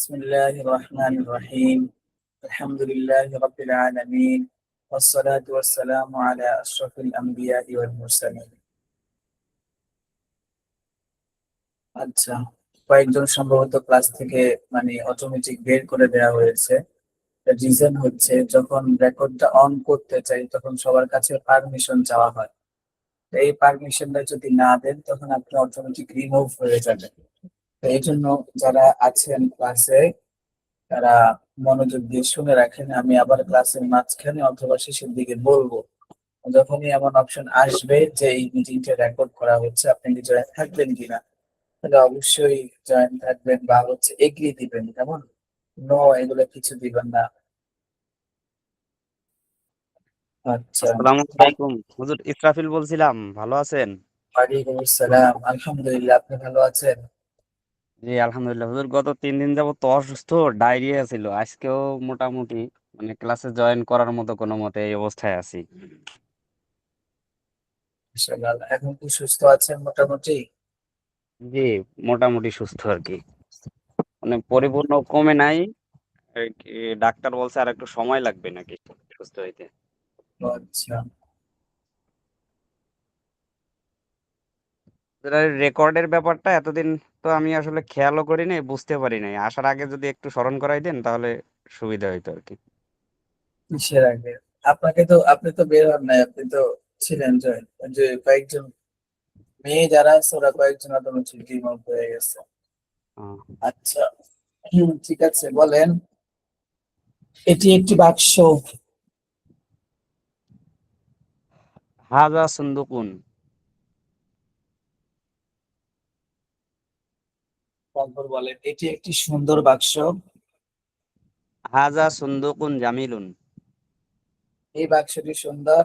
بسم الله الرحمن الرحيم. الحمد لله رب العالمين، والصلاة والسلام على أشرف الأنبياء والمرسلين. আচ্ছা, কয়েকজন সম্ভবত ক্লাস থেকে অটোমেটিক বের করে দেওয়া হয়েছে। রিজন হচ্ছে যখন রেকর্ডটা অন করতে চাই তখন সবার কাছে পারমিশন চাওয়া হয়। তো এই পারমিশনটা যদি না দেন তখন আপনি অটোমেটিক রিমুভ হয়ে যাবেন। তো এই জন্য যারা আছেন ক্লাসে তারা মনোযোগ দিয়ে শুনে রাখেন। আমি আবার ক্লাসের মাঝখানে অথবা শেষের দিকে বলবো। যখনই এমন অপশন আসবে যে এই মিটিংটা রেকর্ড করা হচ্ছে, আপনি কি জয়েন থাকবেন কিনা, তাহলে অবশ্যই জয়েন থাকবেন বা এগ্রি দিবেন। কেমন? নো এগুলো কিছু দিবেন না। আচ্ছা। আসসালামু আলাইকুম হুজুর, ইসরাফিল বলছিলাম, ভালো আছেন? ওয়ালাইকুম আসসালাম, আলহামদুলিল্লাহ, আপনি ভালো আছেন? জি আলহামদুলিল্লাহ হুজুর, গত 3 দিন যাবত তো অসুস্থ, ডায়রিয়া ছিল। আজকেও মোটামুটি ক্লাসে জয়েন করার মতো কোনো মতে এই অবস্থায় আছি। মাশাআল্লাহ, এখন কি সুস্থ আছেন মোটামুটি? জি, মোটামুটি সুস্থ আর কি, পরিপূর্ণ কমে নাই। এই কি, ডাক্তার বলছে আর একটু সময় লাগবে নাকি সুস্থ হইতে। আচ্ছা। রেকর্ডের ব্যাপারটা এতদিন তো আমি আসলে খেয়ালও করি নাই, বুঝতে পারি নাই। আসার আগে যদি একটু স্মরণ করাই দেন তাহলে সুবিধা হইতো আর কি। কিসের আগে? আপনি তো বের হন নাই, আপনি তো ছিলেন জয়েন। যে কয়েকজন মেয়ে যারা আছে ওরা কয়েকজন অটোমেটিক রিমুভ হয়ে গেছে। আহ, আচ্ছা। ঠিক আছে, বলেন। এটি একটি বাক্স। হাজা সুন্দুকুন। তারপর বলেন, এটি একটি সুন্দর বাক্স। হাজা সুন্দুকুন জামিলুন। এই বাক্সটি সুন্দর।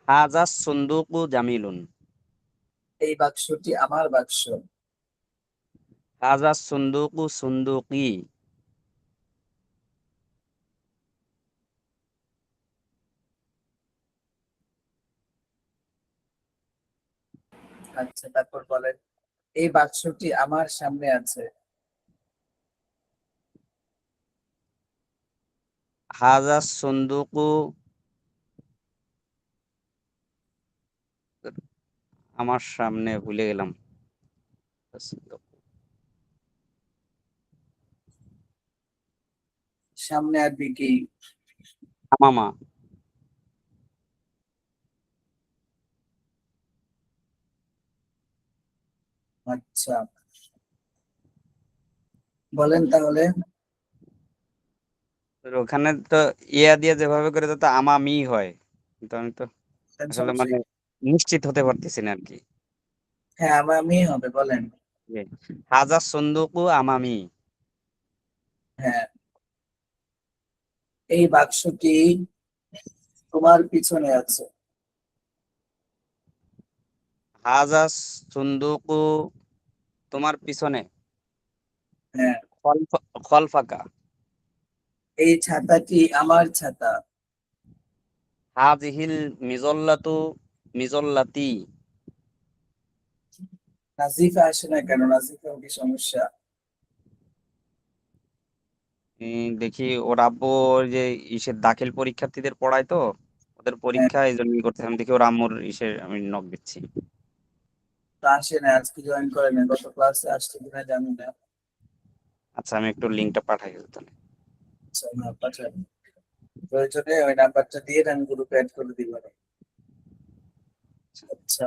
হাজা সুন্দুকু জামিলুন। এই বাক্সটি আমার বাক্স। হাজা সুন্দুকু সুন্দুকি। আচ্ছা, তারপর বলেন, এই বাক্সটি আমার সামনে আছে। হাজা সুন্দুকু আমার সামনে, ভুলে গেলাম। সামনে আসবি কি? মামা। আচ্ছা, বলেন তাহলে। ওখানে তো ইয়া দিয়ে যেভাবে করে তো আমামি হয়, কিন্তু আমি তো আসলে সমস্যা কি? নিশ্চিত হতে পারতেছি না আর কি। হ্যাঁ, আমি হবে, বলেন। জি। হাজা সুন্দুকু আমামি। হ্যাঁ, এই বাক্সটি তোমার পিছনে আছে। হাজা সুন্দুকু তোমার পিছনে। হ্যাঁ, খলফাকা। এই ছাতাটি আমার ছাতা। হাজিহিল মিজল্লাতু মিজল্লাতি। নাজিফা আসে না কেন? নাজিফা কি সমস্যা? দেখি ওর আব্বু ওই যে ইসের দাখিল পরীক্ষার্থীদের পড়ায় তো, ওদের হ্যাঁ, পরীক্ষা এই জন্য করতেছিলাম। দেখি ওর আম্মুর ইসের আমি নক দিচ্ছি। তো আসে না, আজকে জয়েন করে না, গত ক্লাসে আসছে কিনা জানি না। আচ্ছা, আমি একটু লিঙ্কটা পাঠাই তাহলে। আচ্ছা, না পাঠান। প্রয়োজনে ওই নাম্বারটা দিয়ে আমি গ্রুপে অ্যাড করে দিব। আচ্ছা,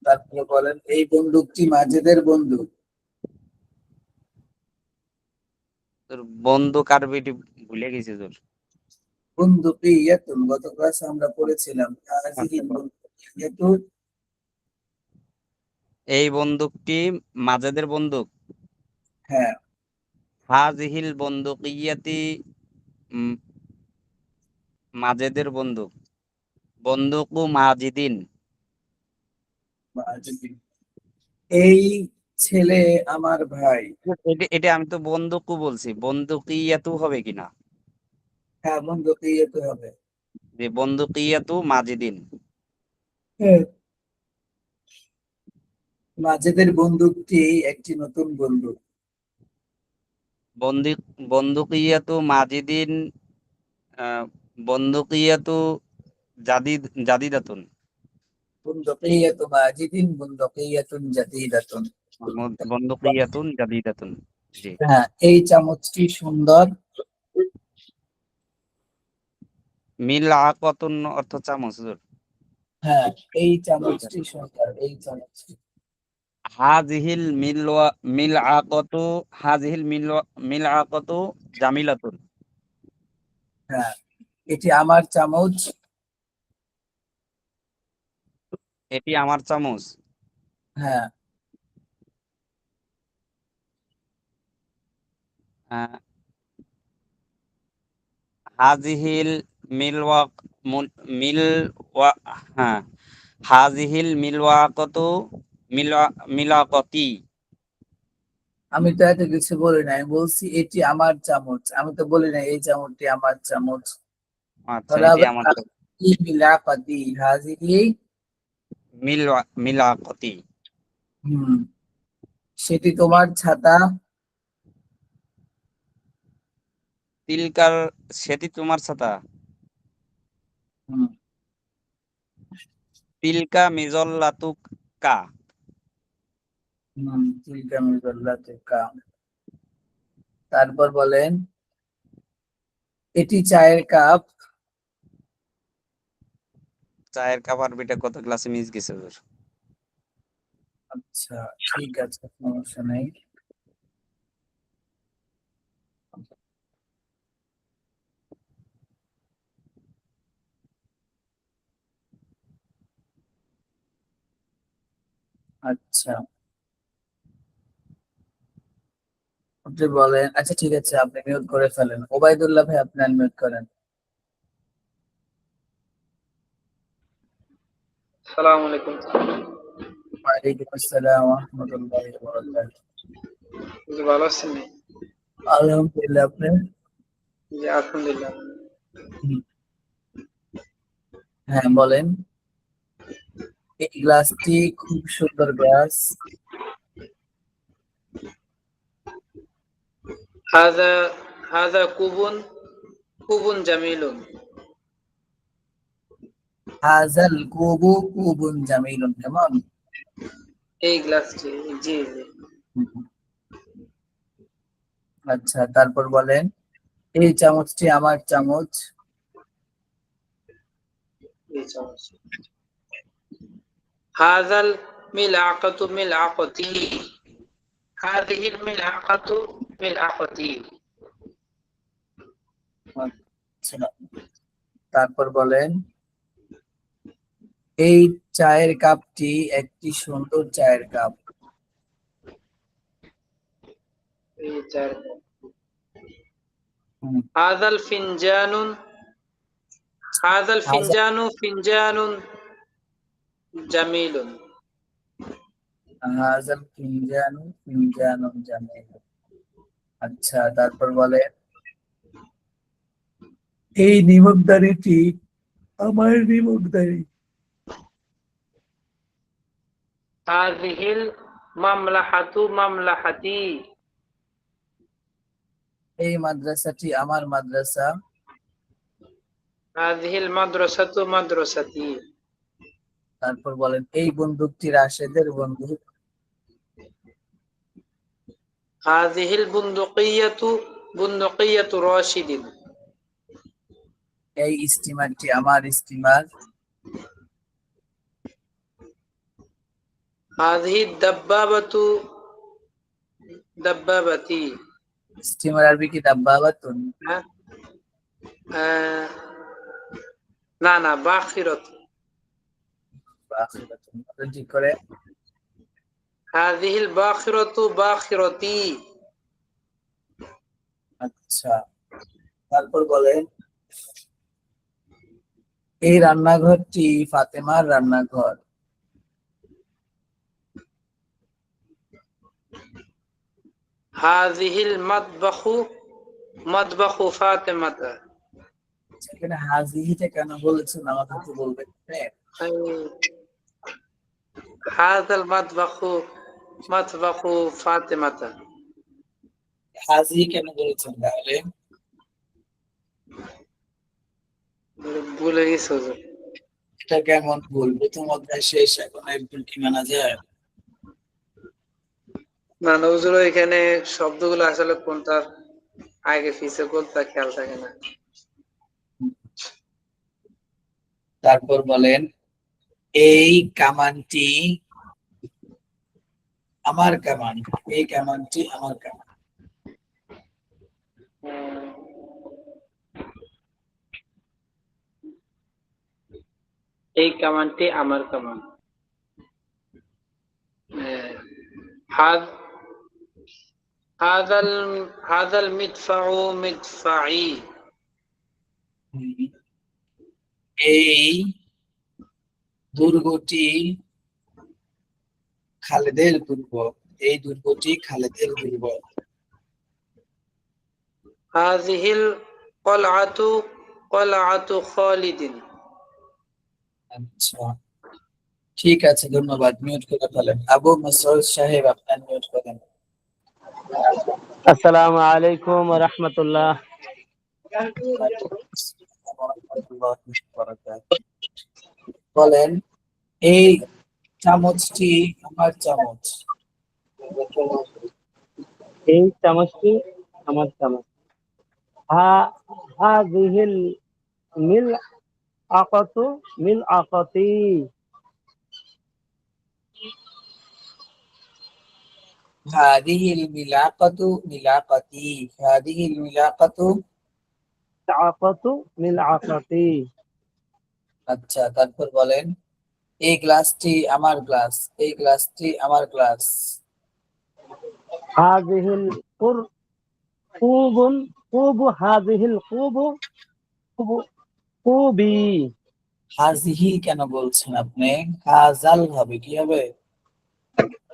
তারপরে বলেন, এই বন্দুকটি মাজেদের বন্দুক। তোর বন্ধু কার বেটি, ভুলে গেছি তোর। বন্দুকি ইয়াতুন, গত ক্লাসে আমরা পড়েছিলাম। আচ্ছা, হাযিহিল বন্দুকি ইয়াতুন। এই বন্দুকটি মাজেদের বন্দুক। হ্যাঁ, হাজিহিল বন্দুকিয়াতি। উম, মাজেদের বন্দুক। বন্দুকু মাজিদিন। মাজেদিন। এই ছেলে আমার ভাই। এটা এটা আমি তো বন্দুকু বলছি, বন্দুকিয়াতু হবে কিনা। হ্যাঁ, বন্দুকি ইয়াতু হবে। যে বন্দুকিয়াতু মাজিদিন। হ্যাঁ, মাজেদের বন্দুকটি একটি নতুন বন্দুক। বন্দুকিয়াতু মাজিদিন বন্দুকিয়াতু জাদিদাতুন। বুন্দকিয়াতু মাজিদিন বুন্দকিয়াতুন জাদিদাতুন। বন্দুকিয়াতুন জাদিদাতুন। জি। হ্যাঁ, এই চামচটি সুন্দর। মিলআকাতুন অর্থ চামচ। হ্যাঁ, এই চামচটি সুন্দর, এই চামচটি। হাজিহিল মিলআকাতু জামিলাতুন। হ্যাঁ, এটি আমার চামচ। এটি আমার চামচ। হ্যাঁ, আহ, হাজিহিল মিলওয়াক মিলওয়া হ্যাঁ হাজিহিল মিলওয়াকাতু মিলাকতি। আমি তো এত কিছু বলি নাই, আমি বলছি এটি আমার চামচ, আমি তো বলি নাই এই চামচটি আমার চামচ। আচ্ছা, তাহলে এটি হবে আমার হাজিহি মিলাকাতি, হাজিহি। মিলাকতি। হুম, সেটি তোমার ছাতা। তিলকার সেটি তোমার ছাতা। হুম, তিলকা মিজল্লাতুক কা। তিলকা মিজাল্লাতুকা। তারপর বলেন, এটি চায়ের কাপ। চায়ের কাপ আরবিটা কত ক্লাসে মিস গেছে ওর? আচ্ছা, ঠিক আছে, সমস্যা নেই। আচ্ছা, আপনি বলেন। আচ্ছা, ঠিক আছে, আপনি মিউট করে ফেলেন। ওবায়দুল্লাহ ভাই, আপনি মিউট করেন। আসসালামু আলাইকুম। ওয়ালাইকুম আসসালাম ওয়া রাহমাতুল্লাহি ওয়া বারাকাতুহু। জি, ভালো আছেন? আলহামদুলিল্লাহ, আপনি? জি, আলহামদুলিল্লাহ। হুম, হ্যাঁ, বলেন। এই গ্লাসটি খুব সুন্দর গ্লাস। হাযা হাযা কুবুন জামিলুন। হাজাল কুবু কুবুন জামিলুন, কেমন? এই গ্লাসটি, জি জি। হুম, আচ্ছা, তারপর বলেন, এই চামচটি আমার চামচ। এই চামচ। হাযাল মিলআকাতু মিলআকাতি। হাযিহিল মিলআকাতু মিলআকাতি। আচ্ছা, তারপর বলেন, এই চায়ের কাপটি একটি সুন্দর চায়ের কাপ। এই চার। হুম, হাযাল ফিনজানুন হাযাল হাজাল ফিনজানু ফিনজানুন জামিলুন। হাজাল ফিনজানু ফিনজানুন জামিলুন। আচ্ছা, তারপর বলেন, এই নিমকদারিটি আমার নিমকদারি। হাযিহিল মামলাহাতু মামলাহাতি। এই মাদ্রাসাটি আমার মাদ্রাসা। হাযিহিল মাদ্রাসাতু মাদ্রাসাতি। তারপর বলেন, এই বন্দুকটি রাশেদের বন্দুক। হাযিহিল বুনদুকিয়াতু বুনদুকিয়াতু রাশিদিন। এই স্টিমারটি আমার স্টিমার। হাযিহিদ দাব্বাবাতু দাব্বাবাতি। স্টিমার আরবি কি দাব্বাবাতুন? হ্যাঁ, আহ, না না, বাখিরাত। বাখিরাতুন, আপনি ঠিক করে। হাযিহিল বাখিরাতু বাখিরাতি। আচ্ছা, তারপর বলেন, এই রান্নাঘরটি ফাতেমার রান্নাঘর। হাযিহিল মাতবাখু মাতবাখু ফাতেমাতা। সেখানে হাজিহিটা কেন বলেছেন আমাকে একটু বলবেন? হ্যাঁ, هذا المطبخ مطبخ فاطمة. হাজি কেন বলেছেন তাহলে? ভুলে গেছি হুজুর। এটা কেমন ভুল? প্রথম অধ্যায় শেষ, এখন একদম কি মানা যায়? না না হুজুর, এখানে শব্দগুলো আসলে কোনটা আগে পিছে কোনটা খেয়াল থাকে না। তারপর বলেন, এই কামানটি আমার কামান। এই কামানটি আমার কামান। এই কামানটি আমার কামান। হাদ هذا المدفع مدفعي. এই দুর্গটি খালেদের দুর্গ। এই দুর্গটি খালেদের দুর্গ। هذه القلعة قلعة خالد. আচ্ছা, ঠিক আছে, ধন্যবাদ। মিউট করে ফেলেন। আবু মাসউদ সাহেব, আপনার মিউট করেন। আসসালামু আলাইকুম ওয়া রাহমাতুল্লাহ। বলেন, এই চামচটি আমার চামচ। এই চামচটি আমার চামচ। হাযিহিল মিলআকাতু মিলআকাতি। হাদিহিল মিলাকাতু মিলাকাতি। হাদিহিল মিলাকাতু। মিলআকাতু মিলআকাতি। আচ্ছা, তারপর বলেন, এই গ্লাসটি আমার গ্লাস। এই গ্লাসটি আমার গ্লাস। হাযিহিল কুবুন কুবু হাযিহিল কুবু কুবু কুবি। হাজিহি কেন বলছেন আপনি? হাজাল হবে, কি হবে?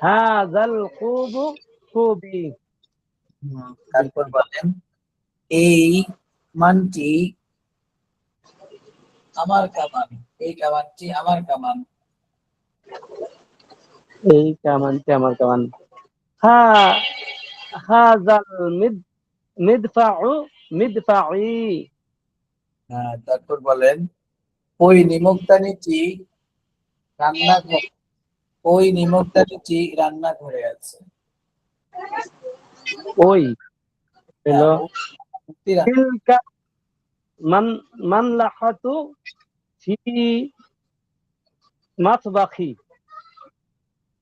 হাযাল কুবু কুবি। তারপর বলেন, এই কামানটি আমার কামান। এই কামানটি আমার কামান। এই কামানটি আমার কামান। হাযাল মিদফাউ মিদফাই। তারপর বলেন, ওই নিমকদানিটি রান্নাঘর। ওই নিমকদানিটি রান্নাঘরে আছে। ওই হলো ওই রান্না- তিলকা মানলাহাতু ফি মাতবাখি।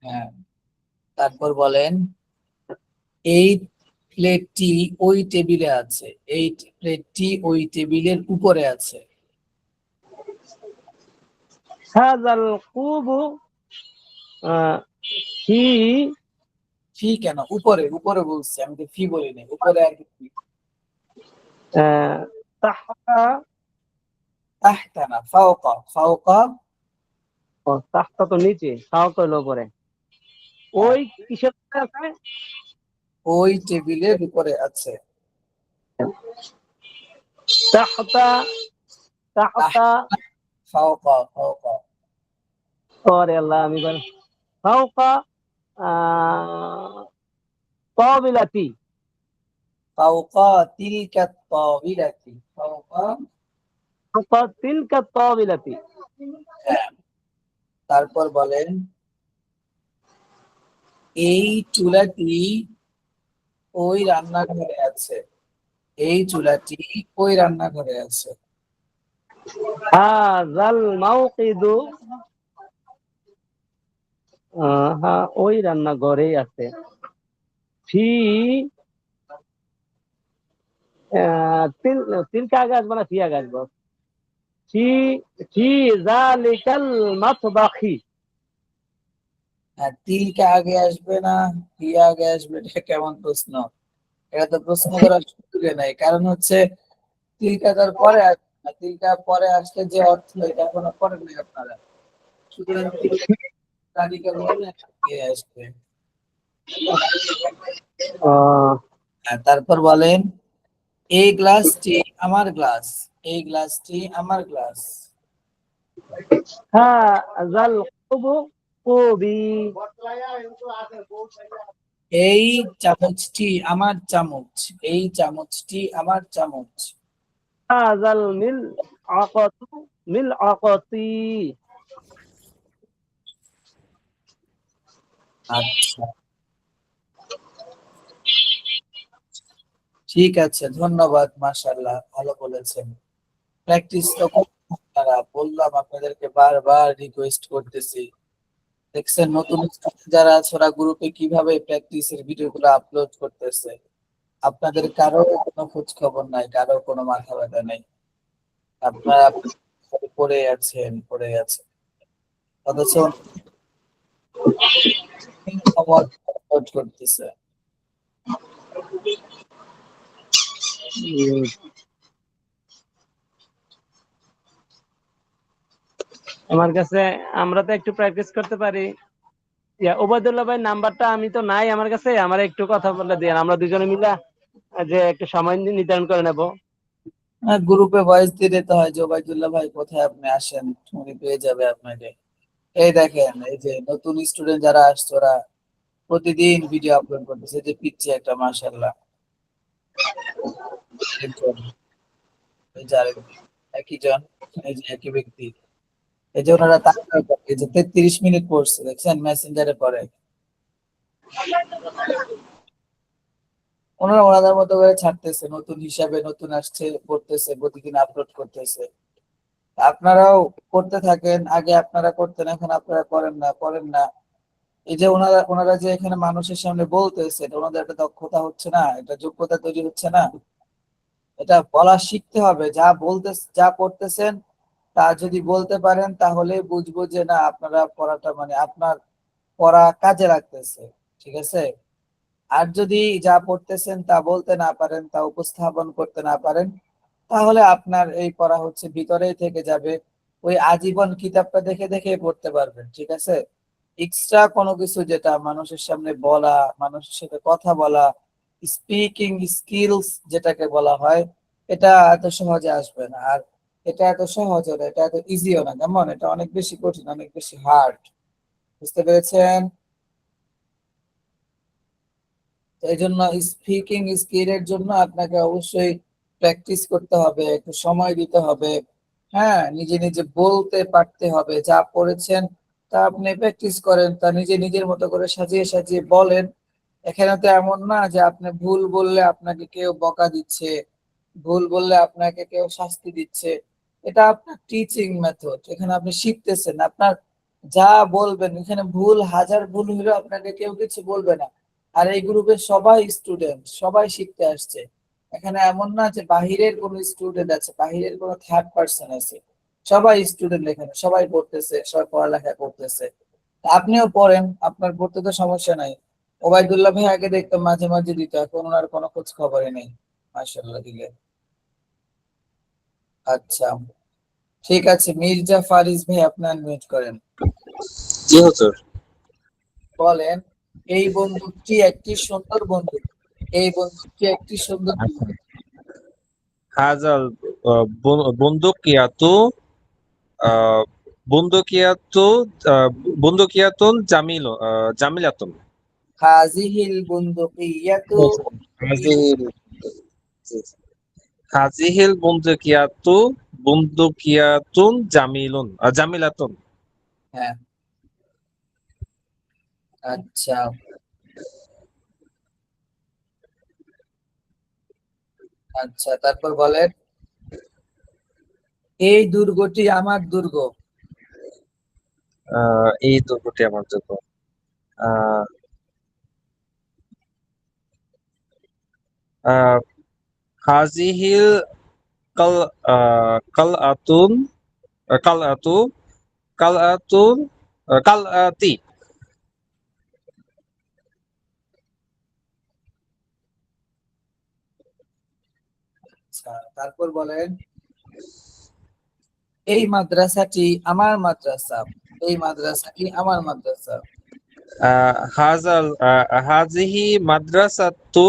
হ্যাঁ, তারপর বলেন, এই প্লেটটি ওই টেবিলে আছে। এই প্লেটটি ওই টেবিলের উপরে আছে। হাযাল কুবু ফি ফি কেন? উপরে, উপরে বলছি, আমি তো ফি বলিনি। উপরে আর কি? তাহতা। তাহতা না, ফাওকা। ফাওকা। তাহতা তো নিচে, ফাওকা হলো উপরে। ওই কিসের উপরে আছে? ওই টেবিলের উপরে আছে। তাহতা তাহতা। ফাওকা ফাওকা। ওরে আল্লাহ, আমি বল ফাওকা তাবিলাতি। ফাওকা তিলকা তাওবিলাতি। ফাওকা। ফাওকা তিলকা তাবিলাতি। হ্যাঁ, তারপর বলেন, এই চুলাটি ওই রান্নাঘরে আছে। এই চুলাটি ওই রান্নাঘরে আছে। হাযাল মাওকিদু হ্যাঁ, ওই রান্নাঘরেই আছে। ফি তিলকা আগে আসবে না ফি আগে আসবে? ফি ফি যালিকাল মাতবাখি। তিলকা আগে আসবে না, কি আগে আসবে? এটা কেমন প্রশ্ন? এটা তো প্রশ্ন করার সুযোগ নাই। কারণ হচ্ছে তিলকা তার পরে আসবে না। তিলকা পরে আসলে যে অর্থ, এটা কোনো করেন নাই আপনারা। সুতরাং তালিকা বললে কে আসবে? তারপর বলেন, এই গ্লাসটি আমার গ্লাস। এই গ্লাসটি আমার গ্লাস। হাযাল কুবু কুবি। এই চামচটি আমার চামচ, এই চামচটি আমার চামচ। হাযাল মিল আকাতু মিল আকাতি। আচ্ছা, ঠিক আছে, ধন্যবাদ, মাশাআল্লাহ, ভালো বলেছেন। প্র্যাকটিস তো করুন আপনারা, বললাম আপনাদেরকে বারবার রিকোয়েস্ট করতেছি। দেখছেন নতুন student যারা আছে ওরা গ্রুপে কিভাবে প্র্যাকটিসের ভিডিওগুলো আপলোড করতেছে। আপনাদের কারো কোনো খোঁজ খবর নাই, কারো কোনো মাথা ব্যথা নাই। আপনারা খালি পড়ে আছেন, পড়ে আছেন, অথচ খবর আপলোড করতেছে। আমার কাছে আমরা তো একটু প্র্যাকটিস করতে পারি। ওবায়দুল্লাহ ভাই নাম্বারটা আমি তো নাই আমার কাছে, আমার একটু কথা বলে দিয়ে আমরা দুজনে মিলে যে একটু সময় নির্ধারণ করে নেব। গ্রুপে ভয়েস দিয়ে দিতে হয় যে ওবায়দুল্লাহ ভাই কোথায় আপনি আসেন, উনি পেয়ে যাবে আপনাকে। এই দেখেন, এই যে নতুন স্টুডেন্ট যারা আসছে ওরা প্রতিদিন ভিডিও আপলোড করতেছে, যে পিচ্ছে একটা, মাশাআল্লাহ। একজন, এই যে আরেকজন, একই জন, এই যে একই ব্যক্তি। এই যে ওনারা তাড়াতাড়ি করে, এই যে 33 মিনিট পড়ছে, দেখছেন মেসেঞ্জারে পড়ে। ওনারা ওনাদের মতো করে ছাড়তেছে, নতুন হিসাবে নতুন আসছে, পড়তেছে, প্রতিদিন আপলোড করতেছে। আপনারাও করতে থাকেন, আগে আপনারা করতেন, এখন আপনারা করেন না, করেন না। এই যে ওনারা ওনারা যে এখানে মানুষের সামনে বলতেছে, এটা ওনাদের একটা দক্ষতা হচ্ছে না, এটা যোগ্যতা তৈরি হচ্ছে না। এটা বলা শিখতে হবে, যা বলতে যা পড়তেছেন তা যদি বলতে পারেন তাহলে বুঝবো যে না আপনারা পড়াটা মানে আপনার পড়া কাজে লাগতেছে, ঠিক আছে। আর যদি যা পড়তেছেন তা বলতে না পারেন, তা উপস্থাপন করতে না পারেন, তাহলে আপনার এই পড়া হচ্ছে ভিতরেই থেকে যাবে। ওই আজীবন কিতাবটা দেখে দেখে পড়তে পারবেন, ঠিক আছে। এক্সট্রা কোনো কিছু যেটা মানুষের সামনে বলা, মানুষের সাথে কথা বলা, স্পিকিং স্কিলস যেটাকে বলা হয়, এটা এত সহজে আসবে না। আর এটা এত সহজ না, এটা এত ইজিও না, কেমন, এটা অনেক বেশি কঠিন, অনেক বেশি হার্ড। বুঝতে পেরেছেন? তো এই জন্য স্পিকিং স্কিলের জন্য আপনাকে অবশ্যই প্র্যাকটিস করতে হবে, একটু সময় দিতে হবে। হ্যাঁ, নিজে নিজে বলতে পারতে হবে, যা পড়েছেন তা আপনি প্র্যাকটিস করেন, তা নিজে নিজের মতো করে সাজিয়ে সাজিয়ে বলেন। এখানে তো এমন না যে আপনি ভুল বললে আপনাকে কেউ বকা দিচ্ছে, ভুল বললে আপনাকে কেউ শাস্তি দিচ্ছে। এটা আপনার টিচিং মেথড, এখানে আপনি শিখতেছেন। আপনার যা বলবেন, এখানে ভুল, হাজার ভুল হলেও আপনাকে কেউ কিছু বলবে না। আর এই গ্রুপের সবাই স্টুডেন্ট, সবাই শিখতে আসছে। এখানে এমন না যে বাহিরের কোনো স্টুডেন্ট আছে, বাহিরের কোনো থার্ড পার্সন আছে। সবাই স্টুডেন্ট, এখানে সবাই পড়তেছে, সবাই পড়ালেখা করতেছে। আপনিও পড়েন, আপনার পড়তে তো সমস্যা নাই। ওবায়দুল্লাহ ভাই আগে দেখতাম মাঝে মাঝে দিত, এখন ওনার কোনো খোঁজ খবরই নেই। মাশাআল্লাহ দিলে। আচ্ছা, ঠিক আছে, মির্জা ফারিস ভাই আপনার মিউট করেন। জি হুজুর। বলেন, এই বন্দুকটি একটি সুন্দর বন্দুক, এই বন্দুকটি একটি সুন্দর বন্দুক। হাজাল বন্দুকিয়াতু আহ, বন্দুকিয়াতু বন্দুকিয়াতুন জামিলাতুন। হাজিহিল বন্দুকিয়াতু হাজিহিল হাজিহিল বন্দুকিয়াতুন জামিলাতুন। হ্যাঁ, আচ্ছা, আচ্ছা, তারপর বলেন, এই দুর্গটি আমার দুর্গ। এই দুর্গটি আমার জন্য। আহ, আহ, হাজিহিল কাল কালআতুন কালআতু কালআতুন কালআতি। আচ্ছা, তারপর বলেন, এই মাদ্রাসাটি আমার মাদ্রাসা, এই মাদ্রাসাটি আমার মাদ্রাসা। হাজিহি মাদ্রাসাতু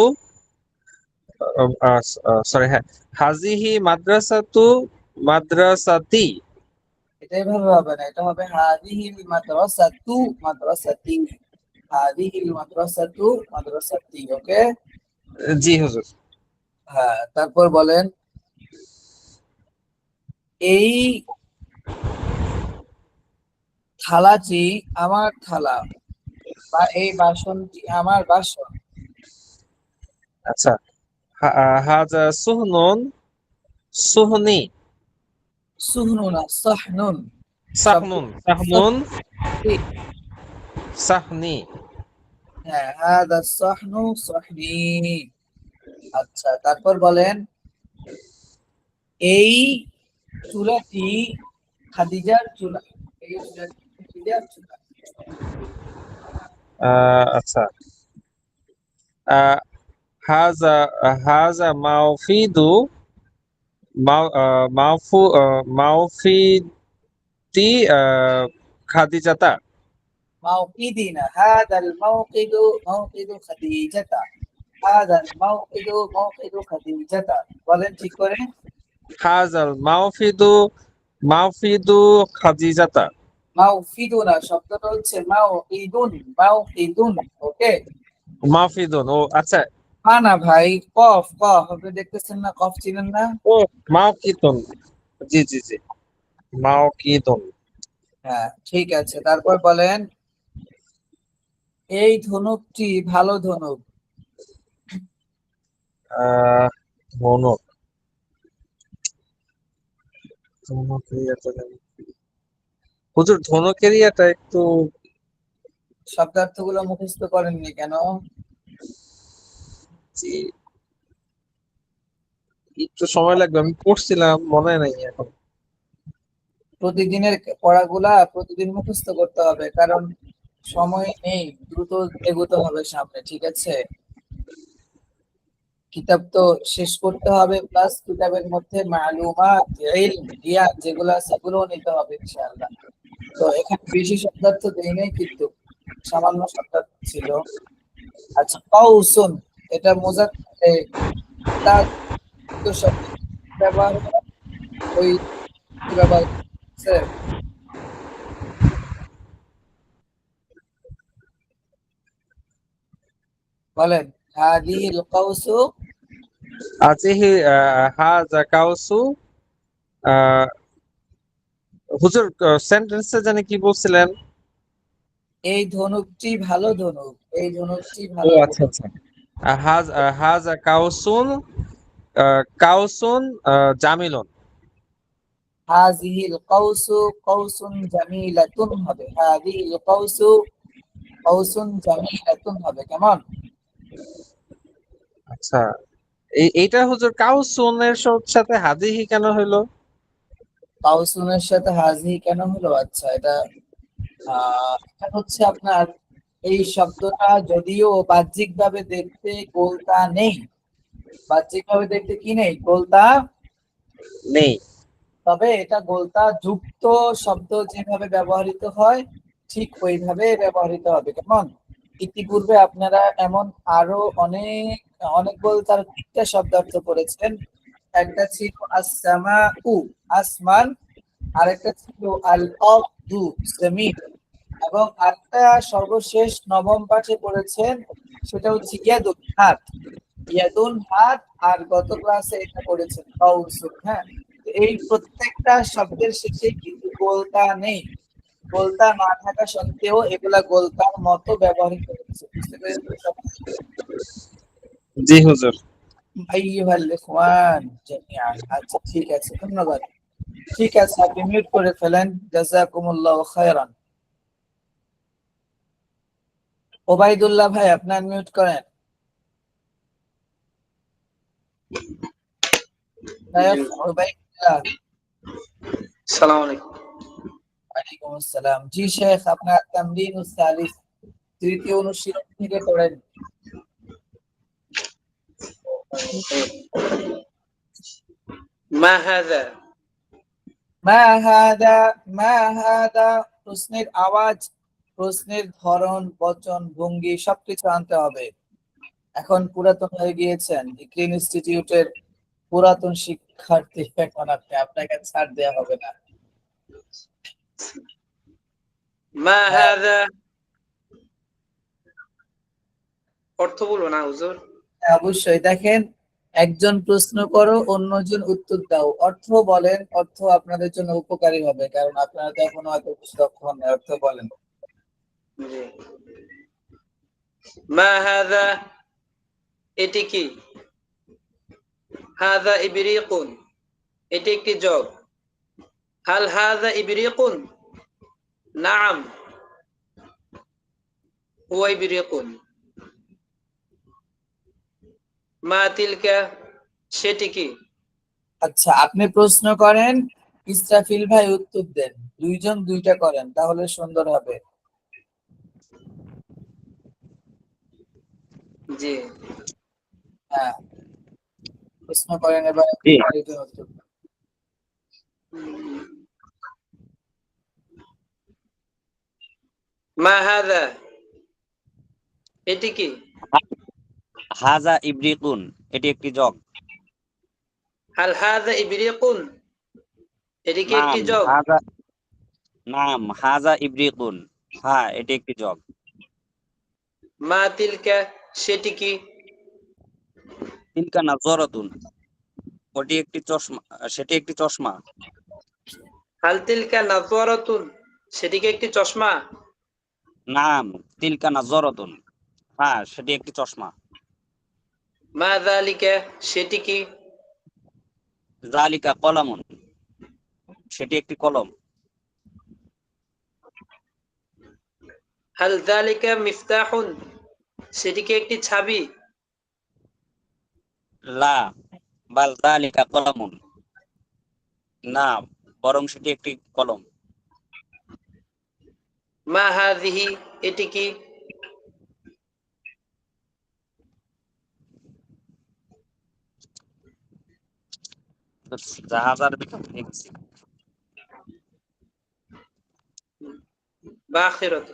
সরি হ্যাঁ হাজিহি মাদ্রাসাতু মাদ্রাসাতি। এটা এভাবে হবে না, এটা হবে হাদিহিল মাদ্রাসাতু মাদ্রাসাতি, হাদিহিল মাদ্রাসাতু মাদ্রাসাতি। ওকে, জি হুজুর। হ্যাঁ। তারপর বলেন এই থালাটি আমার থালা, বা এই বাসনটি আমার বাসন। আচ্ছা, হাজা সুহনুন সুহনি সুহনুন না সাহনুন, সাহনুন সাহনুন সাহনি। হ্যাঁ, হাদা সাহনু সাহনি। আচ্ছা, তারপর বলেন এই চুলাটি খাদিজার চুলা, এই চুলাটি খাদিজার চুলা। আচ্ছা, হাজা হাজা মাওফিদু মাওফিদি খাদিজাতা। موقدنا هذا الموقد موقد خديجة، هذا الموقد موقد خديجة। বলেন ঠিক করে। হাজাল মাওফিদু খাদিজাতা। মাউফিদুনা শব্দটা হচ্ছে মাউইদুন, মাউইদুন। ওকে, মাওফিদুন, ও আচ্ছা। না ভাই, কফ কফ আপনি দেখতেছেন না, কফ চিনেন না? ও মাওকিতুন, জি জি জি, মাওকিতুন। হ্যাঁ, ঠিক আছে। তারপর বলেন এই ধনুকটি ভালো ধনুক। ধনুক, ধনুক এরিয়াটা হুজুর, ধনুক এরিয়াটা একটু শব্দার্থগুলো মুখস্থ করেননি কেন? জি, একটু সময় লাগবে, আমি পড়ছিলাম মনে নাই এখন। প্রতিদিনের পড়াগুলা প্রতিদিন মুখস্থ করতে হবে, কারণ সময় নেই, দ্রুত এগোতে হবে সামনে। ঠিক আছে, কিতাব তো শেষ করতে হবে, প্লাস কিতাবের মধ্যে মালুমাত ইলম জ্ঞান যেগুলো আছে সেগুলোও নিতে হবে ইনশাআল্লাহ। তো এখানে বেশি শব্দার্থ দেই নাই, কিন্তু সামান্য শব্দার্থ ছিল। আচ্ছা, কাউসুন, এটা মোজাক্কারে তার শব্দ ব্যবহার হয়, ওই ব্যবহার করছে। বলেন হাদিহিল কাউসু। আজিহি হাজা কাউসু। হুজুর, সেন্টেন্সে জানি কি বলছিলেন? এই ধনুকটি ভালো ধনুক, এই ধনুকটি ও ভালো আচ্ছা ধনুক। আচ্ছা, হাজা কাউসুন, কাউসুন জামিলুন। হাযিহিল কাউসু কাউসুন জামিলাতুন হবে, হাযিহিল কাউসু কাউসুন জামিলাতুন হবে। কেমন? আচ্ছা, এইটা হুজুর কাউসুনের সাথে হাদিহি কেন হইলো? কাউসুনের সাথে হাযিহি কেন হলো? আচ্ছা, এটা এটা হচ্ছে আপনার এই শব্দটা যদিও বাহ্যিকভাবে দেখতে গোলতা নেই, বাহ্যিকভাবে দেখতে কি নেই, গোলতা, নেই। তবে এটা গোলতা যুক্ত শব্দ যেভাবে ব্যবহৃত হয় ঠিক ওইভাবে ব্যবহৃত হবে। কেমন? ইতিপূর্বে আপনারা এমন আরো অনেক অনেক গোলতার তিনটা শব্দার্থ করেছেন। একটা ছিল আসসামাউ আসমান, আরেকটা ছিল আল আরদু জমিন, এবং আরেকটা সর্বশেষ নবম পাঠে পড়েছেন, সেটা হচ্ছে ইয়াদুন হাত, ইয়াদুন হাত। আর গত ক্লাসে এটা পড়েছেন কাউসুন। হ্যাঁ, তো এই প্রত্যেকটা শব্দের শেষে কিন্তু গোলতা নেই, গোলতা না থাকা সত্ত্বেও এগুলা গোলতার মতো ব্যবহৃত হচ্ছে। বুঝতে পেরেছেন সবাই? জি হুজুর। আইয়ুহাল ইখওয়ান জামিআন। আচ্ছা, ঠিক আছে, ধন্যবাদ। ঠিক আছে, আপনি মিউট করে ফেলেন। জাযাকুমুল্লাহু খায়রান। ওবাইদুল্লাহ ভাই, আপনার মিউট করেন। শেখ ওবাইদুল্লাহ। সালাম আলাইকুম। ওয়ালাইকুম আসসালাম। জি শেখ, আপনার তামরিনুস সালিস, তৃতীয় অনুশীলন থেকে পড়েন। মা হাযা, মা হাদা, মা হাদা, প্রশ্নের আওয়াজ, প্রশ্নের ধরন, বচন, ভঙ্গি সবকিছু আনতে হবে। এখন পুরাতন হয়ে গিয়েছেন, ইকরিন ইনস্টিটিউটের পুরাতন শিক্ষার্থী। এখন আপনাকে ছাড় দেওয়া হবে না। মা হ্যাঁ, হাযা, অর্থ বলবো না হুজুর? অবশ্যই। দেখেন, একজন প্রশ্ন করো, অন্যজন উত্তর দাও, অর্থ বলেন, অর্থ আপনাদের জন্য উপকারী হবে, কারণ আপনারা তো এখনো হয়তো বেশি দক্ষ হন নাই। অর্থ বলেন। জি। মা হাযা, এটি কি? হাযা ইবরিকুন, এটি একটি জগ। হাল হাযা ইবরিকুন? নাম, হুয়া ইবরিকুন। মা তিলকা, সেটি কি? আচ্ছা, আপনি প্রশ্ন করেন, ইসরাফিল ভাই উত্তর দেন। দুইজন দুইটা করেন, তাহলে সুন্দর হবে। জি। হ্যাঁ, প্রশ্ন করেন এবার, জি। আরেকজন উত্তর দেন। মা হাযা, এটি কি? হাজা ইবরিকুন, এটি একটি জগ। হাল হাযা ইবরিকুন, এটি কি একটি নাম জগ? হাজা, নাম হাজা ইবরিকুন, হ্যাঁ এটি একটি জগ। মা তিলকা, সেটি কি? তিলকা নাজরাতুন, ওটি একটি চশমা, সেটি একটি চশমা। হাল তিলকা নাযরাতুন, সেটি কি একটি চশমা? নাম তিলকা নাজরাতুন, হ্যাঁ সেটি একটি চশমা। মা যালিকা, সেটি কি? যালিকা কলামুন, সেটি একটি কলম। হাল যালিকা মিফতাহুন, সেটি কি একটি চাবি? লা বাল যালিকা কলামুন, না বরং সেটি একটি কলম। মা হাযিহি, এটি কি? জাহাজ আর বিমান দেখছি। বাখিরাত,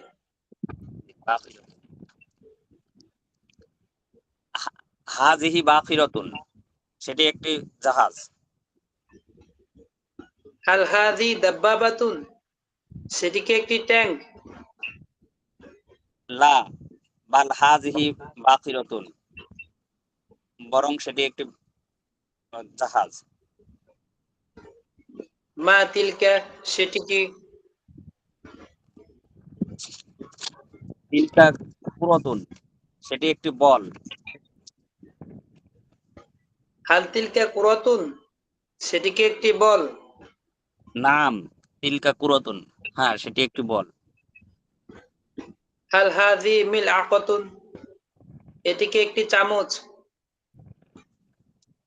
হাজিহি বাকিরাতুন, সেটি একটি জাহাজ। হাল হাযি দাব্বাবাতুন, সেটি কি একটি ট্যাঙ্ক? লা বাল হাজিহি বাকিরাতুন, বরং সেটি একটি জাহাজ। মা তিলকা, সেটি কি? তিলকা কুরাতুন, সেটি একটি বল। হাল তিলকা কুরাতুন, সেটি কি একটি বল? নাম তিলকা কুরাতুন, হ্যাঁ সেটি একটি বল। হাল হাযি মিলআকাতুন, এটি কি একটি চামচ?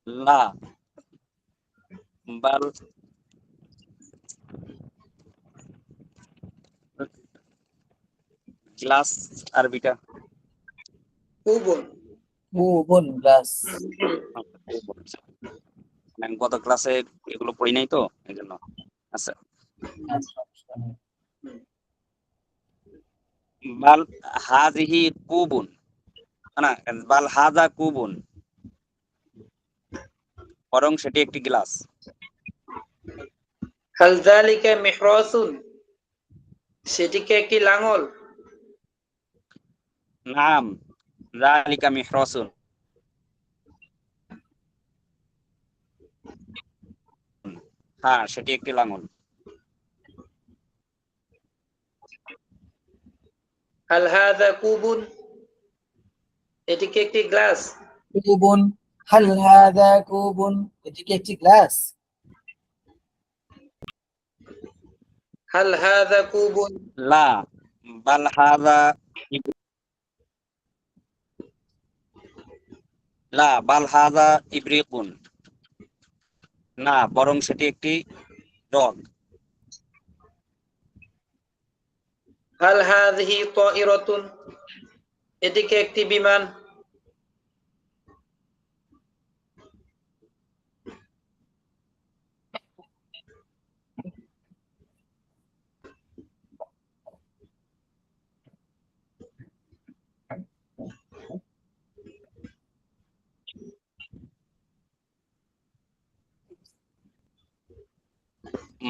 লা বাল গ্লাস আরবিটা কুবুন। ও বোন গ্লাস। আমি গত ক্লাসে এগুলো পড়ি নাই তো এই জন্য। আচ্ছা, বাল হাজিহি কুবুন, না বাল হাজা কুবুন, বরং সেটি একটি গ্লাস। হাল যালিকা মিহরাসুন, সেটি কি একটি লাঙল? নাম যালিকা মিহরাসুন, হ্যাঁ সেটি একটি লাঙল। হাল হাযা কুবুন, এটি কি একটি গ্লাস? কুবুন, হাল হাদা কুবুন, এটি কি একটি গ্লাস? হাল হাযা কুবুন, লা বাল হাজা লা বাল হাজা ইবরিকুন, না বরং সেটি একটি ডগ। হাল হাযিহি তায়রাতুন, এটি কি একটি বিমান?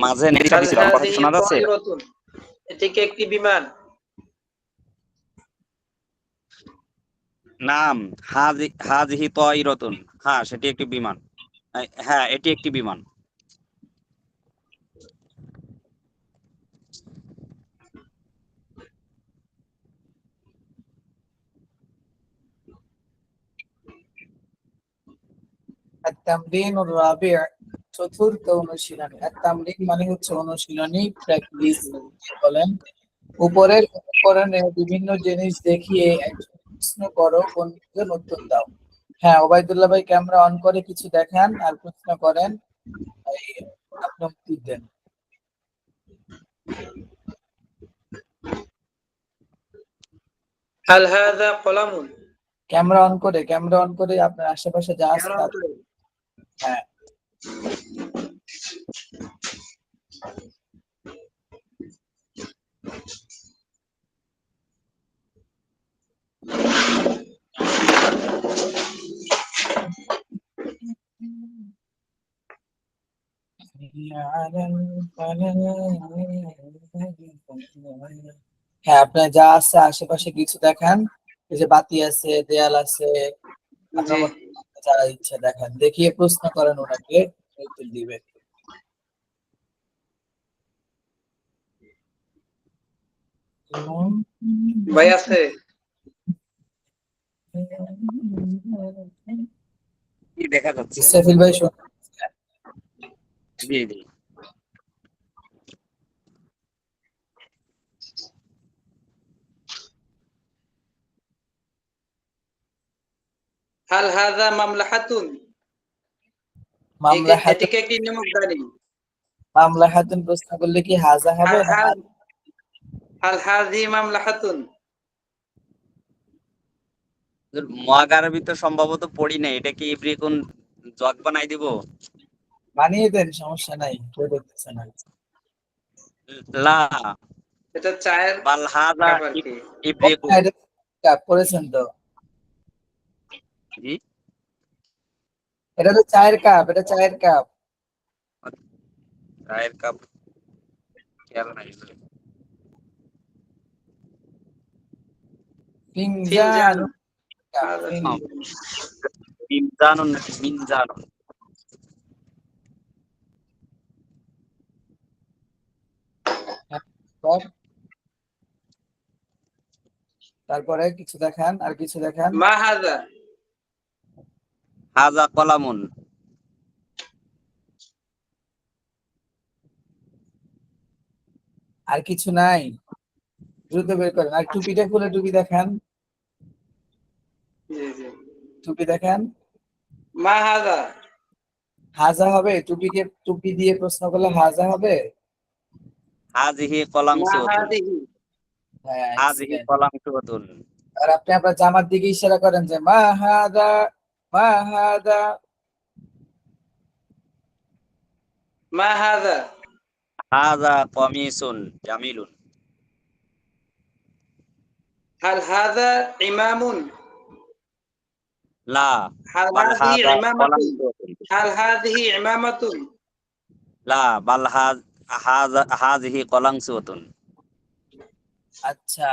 মাঝে নেতিটা হাল দিছিল, আমার কথা কি হাযিহি শোনা যাচ্ছে? তায়রাতুন, এটি কি একটি বিমান? নাম, হাযিহি তায়রাতুন, হ্যাঁ সেটি একটি বিমান। হ্যাঁ এটি একটি বিমান। التمرين الرابع চতুর্থ অনুশীলনী। التمرين মানে হচ্ছে অনুশীলনী, প্র্যাকটিস বলেন। উপরের উপকরণে বিভিন্ন জিনিস দেখিয়ে একজন প্রশ্ন করো, কোনজন উত্তর দাও। হ্যাঁ, ওবায়দুল্লাহ ভাই ক্যামেরা অন করে কিছু দেখান আর প্রশ্ন করেন, এই আপনি উত্তর দেন। হাল হাযা কলামুন, ক্যামেরা অন করে আপনার আশেপাশে যা আছে ক্যামেরা তা অন করে। হ্যাঁ। হ্যাঁ, আপনার যা আছে আশেপাশে কিছু দেখান, এই যে বাতি আছে, দেয়াল আছে, আপনার জি, মধ্যে যারা ইচ্ছা দেখান, দেখিয়ে প্রশ্ন করেন, ওনাকে উত্তর দিবে। ভাই আছে। কি দেখা যাচ্ছে? ইসরাফিল ভাই শুনুন। জি জি। হাল হাযা মামলাহাতুন, মামলাহাতুন, এটিকে একটি নিমকদানি। মামলাহাতুন প্রশ্ন করলে কি হাজা হবে হাল না হাল হাল হাযিহি মামলাহাতুন, মহাগারবি তো সম্ভবত পড়ি নাই, এটা কি ইবরি কোন জগ বানাই দিব? বানিয়ে দেন, সমস্যা নাই, কেউ দেখতেছে না। লা এটা চায়ের বাল হাযা কাপ আর কি। ইবরিকুন। এটা কাপ করেছেন তো, জি, এটা তো চায়ের কাপ, এটা চায়ের কাপ। চায়ের কাপ খেয়াল নাই। ফিনজান ফিনজান, কাপ, হাযা ফিনজান। মিনজানুন নাকি মিনজানুন? তারপরে কিছু দেখান, আর কিছু দেখান। মা হাযা, হাযা কলামুন। আর কিছু নাই, দ্রুত বের করেন। আর টুপিটা খুলে টুপি দেখান, জি জি। টুপি দেখান। মা হাযা, হাজা হবে? টুপিকে টুপি দিয়ে প্রশ্ন করলে হাজা হবে? হাযিহি মা কলামসুতুন। হাযিহি, হ্যাঁ, হাযিহি এক্সিলেন্ট। কলামসুতুন। আর আপনি আপনার জামার দিকে ইশারা করেন যে মা হাদা, মা হাদা। মা হাযা, হাযা কমিসুন জামিলুন। হাল হাযা ইমামুন, লা হাল বাল হাযিহি হাযা ইমামাতুন, কলামসুতুন। হাল হাযিহি ইমামাতুন, লা বাল হাযিহি কলামসুতুন। আচ্ছা,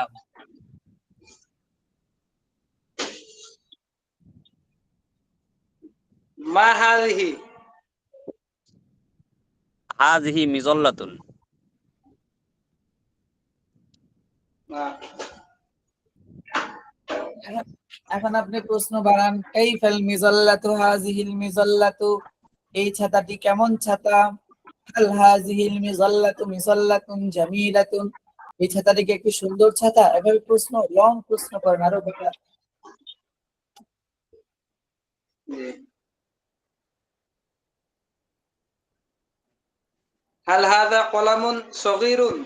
মা হাযিহি, হাযিহি মিযাল্লাতুন। এখন আপনি প্রশ্ন বাড়ান, কাইফাল মিজাল্লাতু হাযিহিল মিজাল্লাতু, এই ছাতাটি কেমন ছাতা? হাল হাযিহিল মিজাল্লাতু মিজাল্লাতুন জামিলাতুন, এই ছাতাটি কি একটি সুন্দর ছাতা? এভাবে প্রশ্ন, লং প্রশ্ন করেন, আরো বেটার। জি। হাল হাযা কলামুন সগীরুন,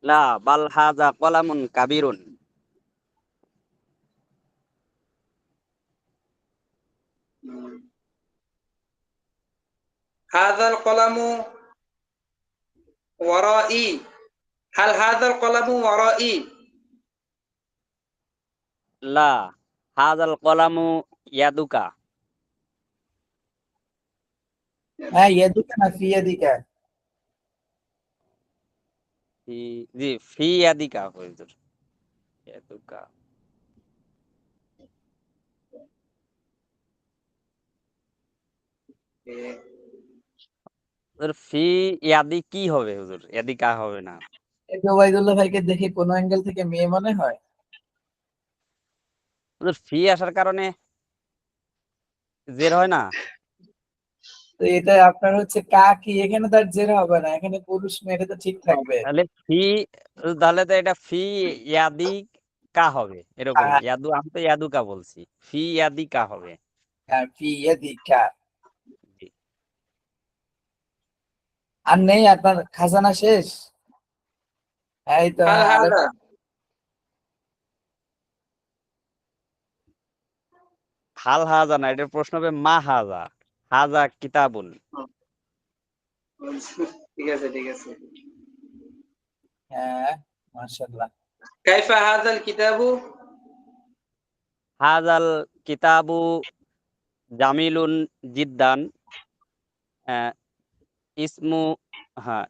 লা বাল হাযা কলামুন কাবীরুন। হাযাল কলামু ওয়ারাই, হাল হাযাল কলামু ওয়ারাই, লা হাযাল কলামু ইয়াদুকা। হ্যাঁ, ইয়াদিকা না ফি ইয়াদিকা? ফি, জি ফি ইয়াদিকা হুজুর, ইয়াদুকা। হুজুর ফি ইয়াদি কি হবে হুজুর, ইয়াদিকা হবে না। এই যে ওবাইদুল্লাহ ভাইকে দেখে কোন অ্যাঙ্গেল থেকে মেয়ে মনে হয়? হুজুর ফি আসার কারণে জের হয় না। তো এটা আপনার হচ্ছে কা কি, এখানে তার জের হবে না, এখানে পুরুষ মেয়ে, এটা তো ঠিক থাকবে। তাহলে ফি, তাহলে তো এটা ফি ইয়াদি কা হবে এরকম, হ্যাঁ, ইয়াদু, আমি তো ইয়াদুকা বলছি, ফি ইয়াদি কা হবে। হ্যাঁ, ফি ইয়াদিকা। জি। আর নেই আপনার খাজানা শেষ? এই তো, হাল হ্যাঁ, হাদা, হাল হাজা না, এটার প্রশ্ন হবে মা হাজা, হাজা কিতাবুন। ঠিক আছে ঠিক আছে। হ্যাঁ, মাশাআল্লাহ। কাইফা হাদাল কিতাবু, হাজাল কিতাবু জামিলুন জিদ্দান, আহ, ইসমু, হ্যাঁ,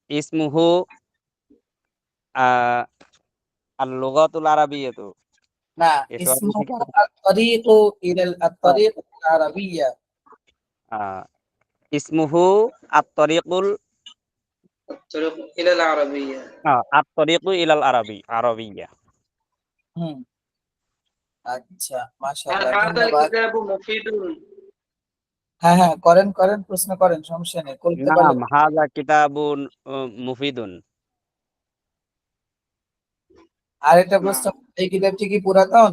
ইসমুহু আহ আর লুগাতুল আরাবিয়াতু, না, একটু আগে ইসমু থেকে আত-তারিকু ইলাল আত-তারিকু আল-আরাবিয়্যা। আহ, ইসমুহু আত-তরিকুল, তরিক ইলাল আরাবিয়্যা। আত-তরিকু ইলাল আরাবিয়্যা। হুম, আচ্ছা, হাল মাশাআল্লাহ, হাদাল ধন্যবাদ। কিতাবু মুফিদুন। হ্যাঁ, হ্যাঁ, করেন করেন, প্রশ্ন করেন, সমস্যা নেই, করতে পারলে। নাম হাজা কিতাবুন মুফিদুন। আর একটা না, প্রশ্ন, এই কিতাবটি কি পুরাতন?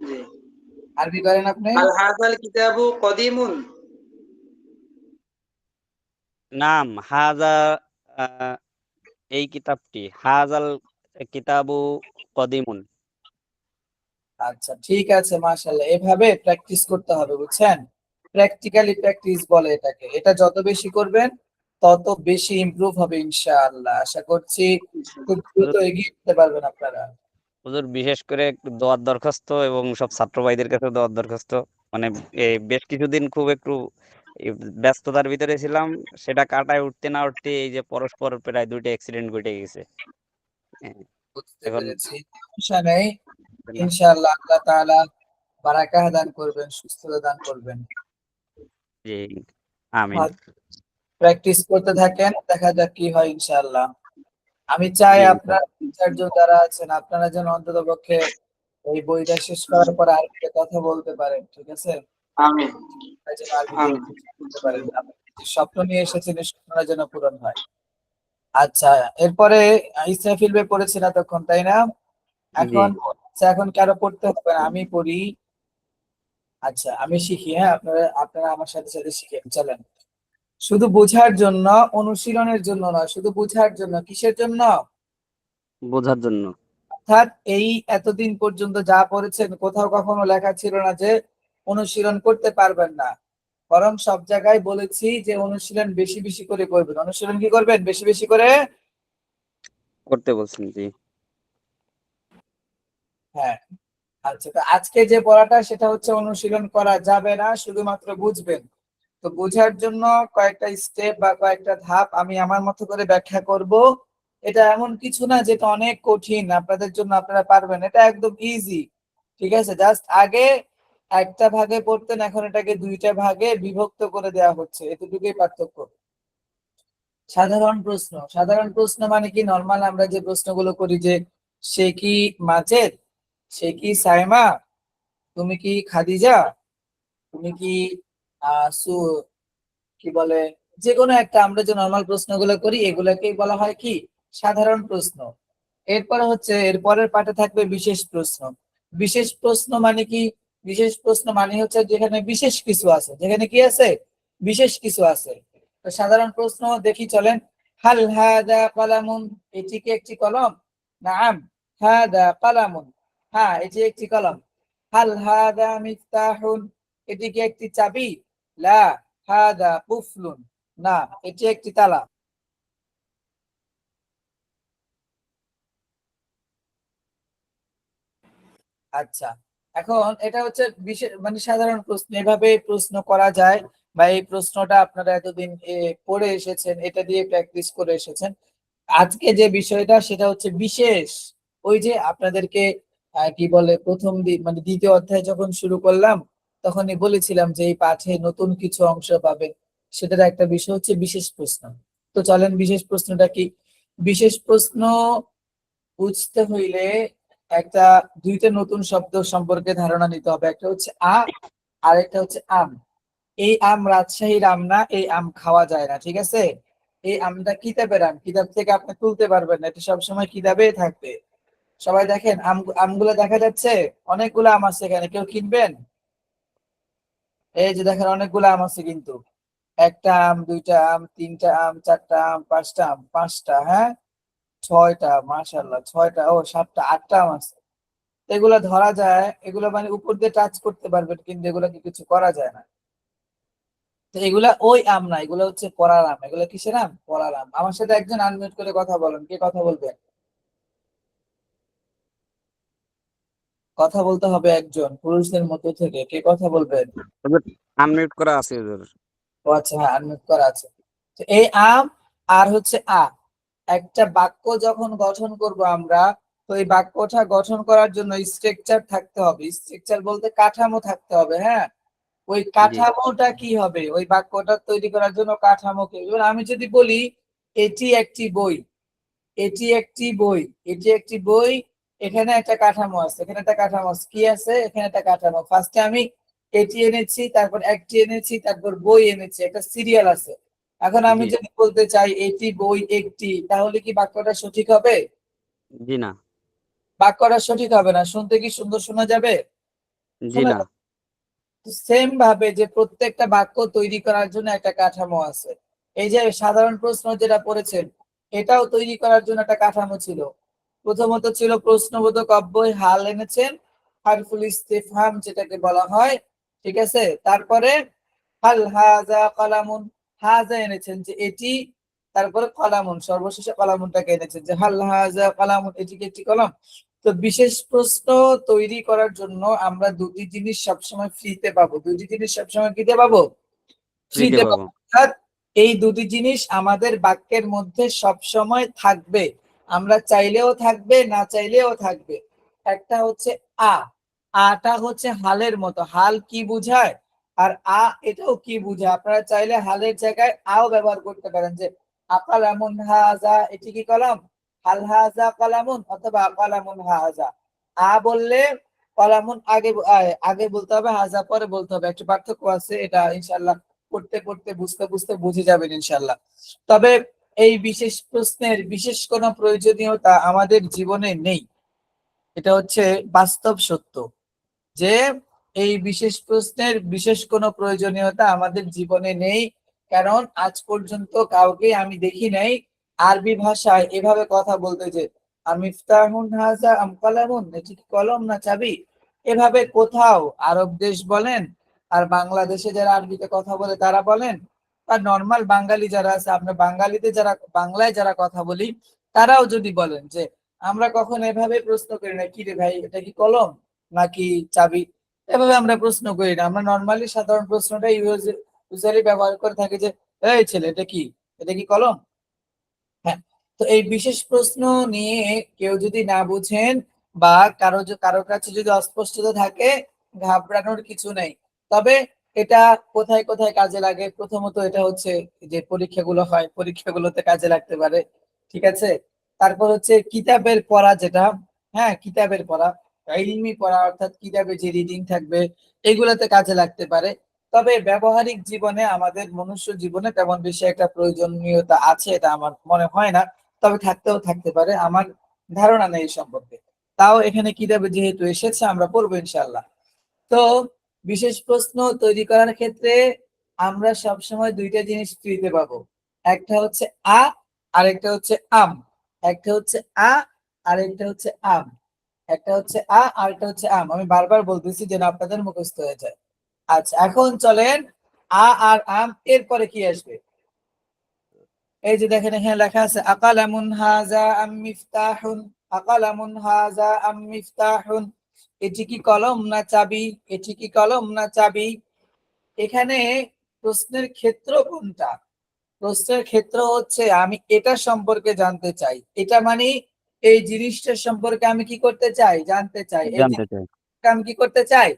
জি। আরবি করেন আপনি? হাল হাদাল কিতাবু কদিমুন। নাম হাজা, আহ, এই কিতাবটি, হাজাল কিতাবু কদিমুন। আচ্ছা, ঠিক আছে, মাশাআল্লাহ, এভাবে প্র্যাকটিস করতে হবে, বুঝছেন? প্র্যাকটিক্যালি প্র্যাকটিস বলে এটাকে। এটা যত বেশি করবেন তত বেশি ইমপ্রুভ হবে ইনশাআল্লাহ। আশা করছি খুব দ্রুত হুজুর, এগিয়ে যেতে পারবেন আপনারা। হুজুর বিশেষ করে একটু দোয়ার দরখাস্ত, এবং সব ছাত্র ভাইদের কাছে দোয়ার দরখাস্ত, মানে এই বেশ কিছুদিন খুব একটু এই ব্যস্ততার ভিতরে ছিলাম, সেটা কাটায় উঠতে না উঠতে এই যে পরস্পর প্রায় 2টা অ্যাক্সিডেন্ট ঘটে গেছে। হ্যাঁ, বুঝতে এখন পেরেছি, সমস্যা নেই। ইনশাআল্লাহ আল্লাহ তাআলা বারাকাহ দান করবেন, সুস্থতা দান করবেন। জি, আমিন। প্র্যাকটিস করতে থাকেন, দেখা যাক কি হয় ইনশাআল্লাহ। আমি চাই জি আপনার 3-4 জন যারা আছেন, আপনারা যেন অন্ততপক্ষে এই বইটা শেষ করার পর আরবিতে কথা বলতে পারেন, ঠিক আছে? আমিন আপনারা যেন আরবিতে আমিন। কিছু বলতে পারেন, আপনি যে স্বপ্ন নিয়ে এসেছেন এই স্বপ্নটা যেন পূরণ হয়। আচ্ছা, এরপরে ইসরাফিল ভাই পড়েছেন এতক্ষণ, তাই না? জি, এখন আচ্ছা, এখন কারো পড়তে হবে না, আমি পড়ি। আচ্ছা, আমি শিখি, হ্যাঁ, আপনারা আপনারা আমার সাথে সাথে শিখেন, চলেন। শুধু বোঝার জন্য, অনুশীলনের জন্য নয়, শুধু বোঝার জন্য। কিসের জন্য? বোঝার জন্য। অর্থাৎ এই এতদিন পর্যন্ত যা পড়েছেন কোথাও কখনো লেখা ছিল না যে অনুশীলন করতে পারবেন না, বরং সব জায়গায় বলেছি যে অনুশীলন বেশি বেশি করে করবেন। অনুশীলন কি করবেন? বেশি বেশি করে। করতে বলছেন, জি। হ্যাঁ, আচ্ছা, তো আজকে যে পড়াটা সেটা হচ্ছে অনুশীলন করা যাবে না, শুধুমাত্র বুঝবেন। তো বোঝার জন্য কয়েকটা স্টেপ বা কয়েকটা ধাপ আমি আমার মতো করে ব্যাখ্যা করব। এটা এমন কিছু না যেটা অনেক কঠিন আপনাদের জন্য, আপনারা পারবেন, এটা একদম ইজি। ঠিক আছে, জাস্ট আগে একটা ভাগে পড়তেন, এখন এটাকে 2টা ভাগে বিভক্ত করে দেওয়া হচ্ছে, এতটুকুই পার্থক্য। সাধারণ প্রশ্ন, সাধারণ প্রশ্ন মানে কি? নর্মাল আমরা যে প্রশ্নগুলো করি যে সে কি মাজেদ, সে কি সাইমা, তুমি কি খাদিজা, তুমি কি সু, কি বলে, যে কোনো একটা আমরা যে নর্মাল প্রশ্নগুলো করি এগুলোকেই বলা হয় কি? সাধারণ প্রশ্ন। এরপরে হচ্ছে এরপরের পার্টে থাকবে বিশেষ প্রশ্ন। বিশেষ প্রশ্ন মানে কি? বিশেষ প্রশ্ন মানে হচ্ছে যেখানে বিশেষ কিছু আছে, যেখানে কি আছে? বিশেষ কিছু আছে। তো সাধারণ প্রশ্ন দেখি, চলেন। হাল হাদা কলামুন, এটি কি একটি কলম? নাআম হাদা কলামুন, হ্যাঁ এটি একটি কলম। হাল হাদা মিফতাহুন, এটি কি একটি চাবি? লা হাদা কুফলুন, না এটি একটি তালা। আচ্ছা, এখন এটা হচ্ছে বিশেষ মানে সাধারণ প্রশ্ন, এভাবে প্রশ্ন করা যায়। বা এই প্রশ্নটা আপনারা এতদিন পড়ে এসেছেন, এটা দিয়ে প্র্যাকটিস করে এসেছেন। আজকে যে বিষয়টা সেটা হচ্ছে বিশেষ। ওই যে আপনাদেরকে কি বলে প্রথম দিন মানে দ্বিতীয় অধ্যায় যখন শুরু করলাম তখনই বলেছিলাম যে এই পাঠে নতুন কিছু অংশ পাবেন, সেটার একটা বিষয় হচ্ছে বিশেষ প্রশ্ন। তো চলেন বিশেষ প্রশ্নটা কি। বিশেষ প্রশ্ন বুঝতে হইলে একটা দুইটা নতুন শব্দ সম্পর্কে ধারণা নিতে হবে। একটা হচ্ছে আর একটা হচ্ছে আম। এই আম রাজশাহীর আম না, এই আম খাওয়া যায় না, ঠিক আছে। এই আমটা কিতাবের আম, কিতাব থেকে আপনি তুলতে পারবেন না, এটা সবসময় কিতাবেই থাকবে। সবাই দেখেন আমগুলো দেখা যাচ্ছে, অনেকগুলো আম আছে এখানে, কেউ কিনবেন? এই যে দেখেন অনেকগুলো আম আছে কিন্তু, একটা আম, দুইটা আম, তিনটা আম, চারটা আম, পাঁচটা আম, পাঁচটা, হ্যাঁ, ছয়টা, মাশাআল্লাহ, ছয়টা, ও সাতটা, আটটা আম আছে। এগুলো ধরা যায়, এগুলো মানে উপর দিয়ে টাচ করতে পারবেন, কিন্তু এগুলোকে কিছু করা যায় না। তো এগুলা ওই আম না, এগুলো হচ্ছে করার আম। এগুলো কিসের আম? করার আম। আমার সাথে একজন আনমিউট করে কথা বলেন, কে কথা বলবেন? কথা বলতে হবে একজন পুরুষদের মধ্যে থেকে, কে কথা বলবেন? আনমিউট করা আছে হুজুর। ও আচ্ছা, হ্যাঁ, আনমিউট করা আছে। তো এই আম আর হচ্ছে একটা বাক্য যখন গঠন করব আমরা, তো এই বাক্যটা গঠন করার জন্য স্ট্রাকচার থাকতে হবে। স্ট্রাকচার বলতে কাঠামো থাকতে হবে, হ্যাঁ। ওই জি কাঠামোটা কি হবে, ওই বাক্যটা তৈরি করার জন্য কাঠামো কি? এবার আমি যদি বলি এটি একটি বই, এটি একটি বই, এটি একটি বই, এখানে একটা কাঠামো আছে, এখানে একটা কাঠামো আছে, কি আছে? এখানে একটা কাঠামো। ফার্স্টে আমি এটি এনেছি, তারপর একটি এনেছি, তারপর বই এনেছি, একটা সিরিয়াল আছে। এখন আমি জি যদি বলতে চাই এটি বই একটি, তাহলে কি বাক্যটা সঠিক হবে? জি না। বাক্যটা সঠিক হবে না। শুনতে কি সুন্দর শোনা যাবে? জি শোনা না। যাবে। সেম ভাবে যে প্রত্যেকটা বাক্য তৈরি করার জন্য একটা কাঠামো আছে। এই যে সাধারণ প্রশ্ন যেটা পড়েছেন, এটাও তৈরি করার জন্য একটা কাঠামো ছিল। প্রথমত ছিল প্রশ্নবোধক অব্যয়, হাল এনেছেন, হারফুল ইস্তিফহাম যেটাকে বলা হয়, ঠিক আছে। তারপরে হাল হাজা কলামুন, হাজা এনেছেন যে এটি, তারপরে কলামুন, সর্বশেষে কলামুনটাকে এনেছেন যে হাল হাজা কলামুন, এটি কি একটি কলম? তো বিশেষ প্রশ্ন তৈরি করার জন্য আমরা দুটি জিনিস সবসময় ফ্রিতে পাবো। দুটি জিনিস সবসময় কিতে পাবো? ফ্রিতে ফ্রিতে পাবো। পাবো। অর্থাৎ এই দুটি জিনিস আমাদের বাক্যের মধ্যে সবসময় থাকবে। আমরা চাইলেও থাকবে, না চাইলেও থাকবে। একটা হচ্ছে আটা হচ্ছে হালের মতো। হাল কি বুঝায়? আর এটাও কি বুঝায়? আপনারা চাইলে হালের জায়গায় আও ব্যবহার করতে পারেন, যে আকালামুন হাজা, এটি কি কলম? হাল হাজা কালামুন, অথবা কালামুন হাজা। বললে কলামুন আগে বলতে হবে, হাজা পরে বলতে হবে। একটু পার্থক্য আছে, এটা ইনশাআল্লাহ পড়তে পড়তে বুঝতে বুঝতে বুঝে যাবেন ইনশাআল্লাহ। তবে এই বিশেষ প্রশ্নের বিশেষ কোনো প্রয়োজনীয়তা আমাদের জীবনে নেই। এটা হচ্ছে বাস্তব সত্য যে এই বিশেষ প্রশ্নের বিশেষ কোনো প্রয়োজনীয়তা আমাদের জীবনে নেই। কারণ আজ পর্যন্ত কাউকে আমি দেখি নাই আরবি ভাষায় এভাবে কথা বলতে, যে আমিফতাহুন হাজা আম কলামুন, এটি কি কলম না চাবি। এভাবে কোথাও আরব দেশ বলেন, আর বাংলাদেশে যারা আরবিতে কথা বলে তারা বলেন, আর নর্মাল বাঙালি যারা আছে, আমরা বাঙালিতে যারা বাংলায় যারা কথা বলি, তারাও যদি বলেন যে আমরা কখন এভাবে প্রশ্ন করি না, কি রে ভাই এটা কি কলম নাকি চাবি, এভাবে আমরা প্রশ্ন করি না। আমরা নর্মালি সাধারণ প্রশ্নটা ইউজুয়ালি ব্যবহার করে থাকি, যে এই ছেলে এটা কি, এটা কি কলম? হ্যাঁ। তো এই বিশেষ প্রশ্ন নিয়ে কেউ যদি না বুঝেন বা কারোর কাছে যদি অস্পষ্টতা থাকে, ঘাবড়ানোর কিছু নেই। তবে এটা কোথায় কোথায় কাজে লাগে? প্রথমত এটা হচ্ছে যে পরীক্ষাগুলো হয়, পরীক্ষাগুলোতে কাজে লাগতে পারে, ঠিক আছে। তারপর হচ্ছে কিতাবের পড়া, যেটা, হ্যাঁ, কিতাবের পড়া, ইলমি পড়া, অর্থাৎ কিতাবে যে রিডিং থাকবে, এগুলোতে কাজে লাগতে পারে। তবে ব্যবহারিক জীবনে, আমাদের মনুষ্য জীবনে তেমন বেশি একটা প্রয়োজনীয়তা আছে এটা আমার মনে হয় না। তবে থাকতেও থাকতে পারে, আমার ধারণা নেই এই সম্পর্কে। তাও এখানে কিতাবে যেহেতু এসেছে আমরা পড়বো ইনশাআল্লাহ। তো বিশেষ প্রশ্ন তৈরি করার ক্ষেত্রে আমরা সবসময় দুইটা জিনিস ফ্রিতে পাবো। একটা হচ্ছে আর একটা হচ্ছে আম। একটা হচ্ছে আর একটা হচ্ছে আম। একটা হচ্ছে আর একটা হচ্ছে আম। আমি বারবার বলতেছি যেন আপনাদের মুখস্থ হয়ে যায়। আচ্ছা, এখন চলেন আর আম, এরপরে কি আসবে? এই যে দেখেন এখানে লেখা আছে আকালামুন হাজা আম মিফতাহুন, আকালামুন হাজা আম মিফতাহুন, এটি কি কলম না চাবি, এটি কি কলম না চাবি। এখানে প্রশ্নের ক্ষেত্র কোনটা? প্রশ্নের ক্ষেত্র হচ্ছে আমি এটা সম্পর্কে জানতে চাই, এটা মানে এই জিনিসটা সম্পর্কে আমি কি করতে চাই, জানতে চাই, এই জানতে চাই জিনিসটা আমি কি করতে চাই,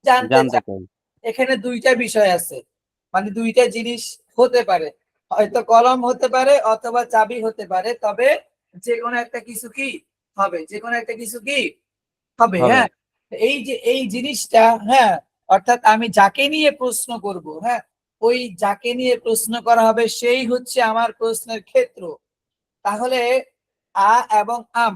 জানতে জানতে চাই। চাই এখানে দুইটা বিষয় আছে, মানে দুইটা জিনিস হতে পারে, হয়তো কলম হতে পারে অথবা চাবি হতে পারে, তবে যে কোনো একটা কিছু কি হবে, যে কোনো একটা কিছু কি হবে। হবে। হ্যাঁ, এই যে এই জিনিসটা, হ্যাঁ, অর্থাৎ আমি যাকে নিয়ে প্রশ্ন করব, হ্যাঁ, ওই যাকে নিয়ে প্রশ্ন করা হবে সেই হচ্ছে আমার প্রশ্নের ক্ষেত্র। তাহলে আ এবং আম,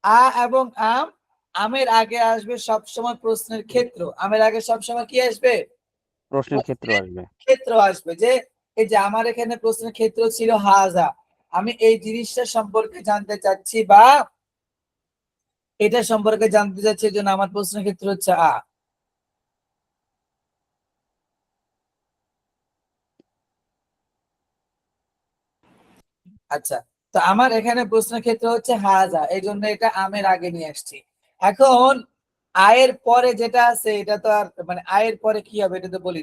আ এবং আম, আমের আগে আসবে সবসময় প্রশ্নের ক্ষেত্র, আমের আগে সবসময় কি আসবে, প্রশ্নের ক্ষেত্র প্রশ্নের আসবে। ক্ষেত্র আসবে। যে এই যে আমার এখানে প্রশ্নের ক্ষেত্র ছিল হাজা, আমি এই জিনিসটা সম্পর্কে জানতে চাচ্ছি বা এটা সম্পর্কে জানতে চাচ্ছি, এই জন্য আমার প্রশ্নের ক্ষেত্র হচ্ছে আ। আচ্ছা, তো আমার এখানে প্রশ্নের ক্ষেত্র হচ্ছে হাজা, এই জন্য এটা আমের আগে নিয়ে আসছি। এখন আয়ের পরে যেটা আছে এটা তো আর মানে আয়ের পরে কি হবে এটা তো বলি।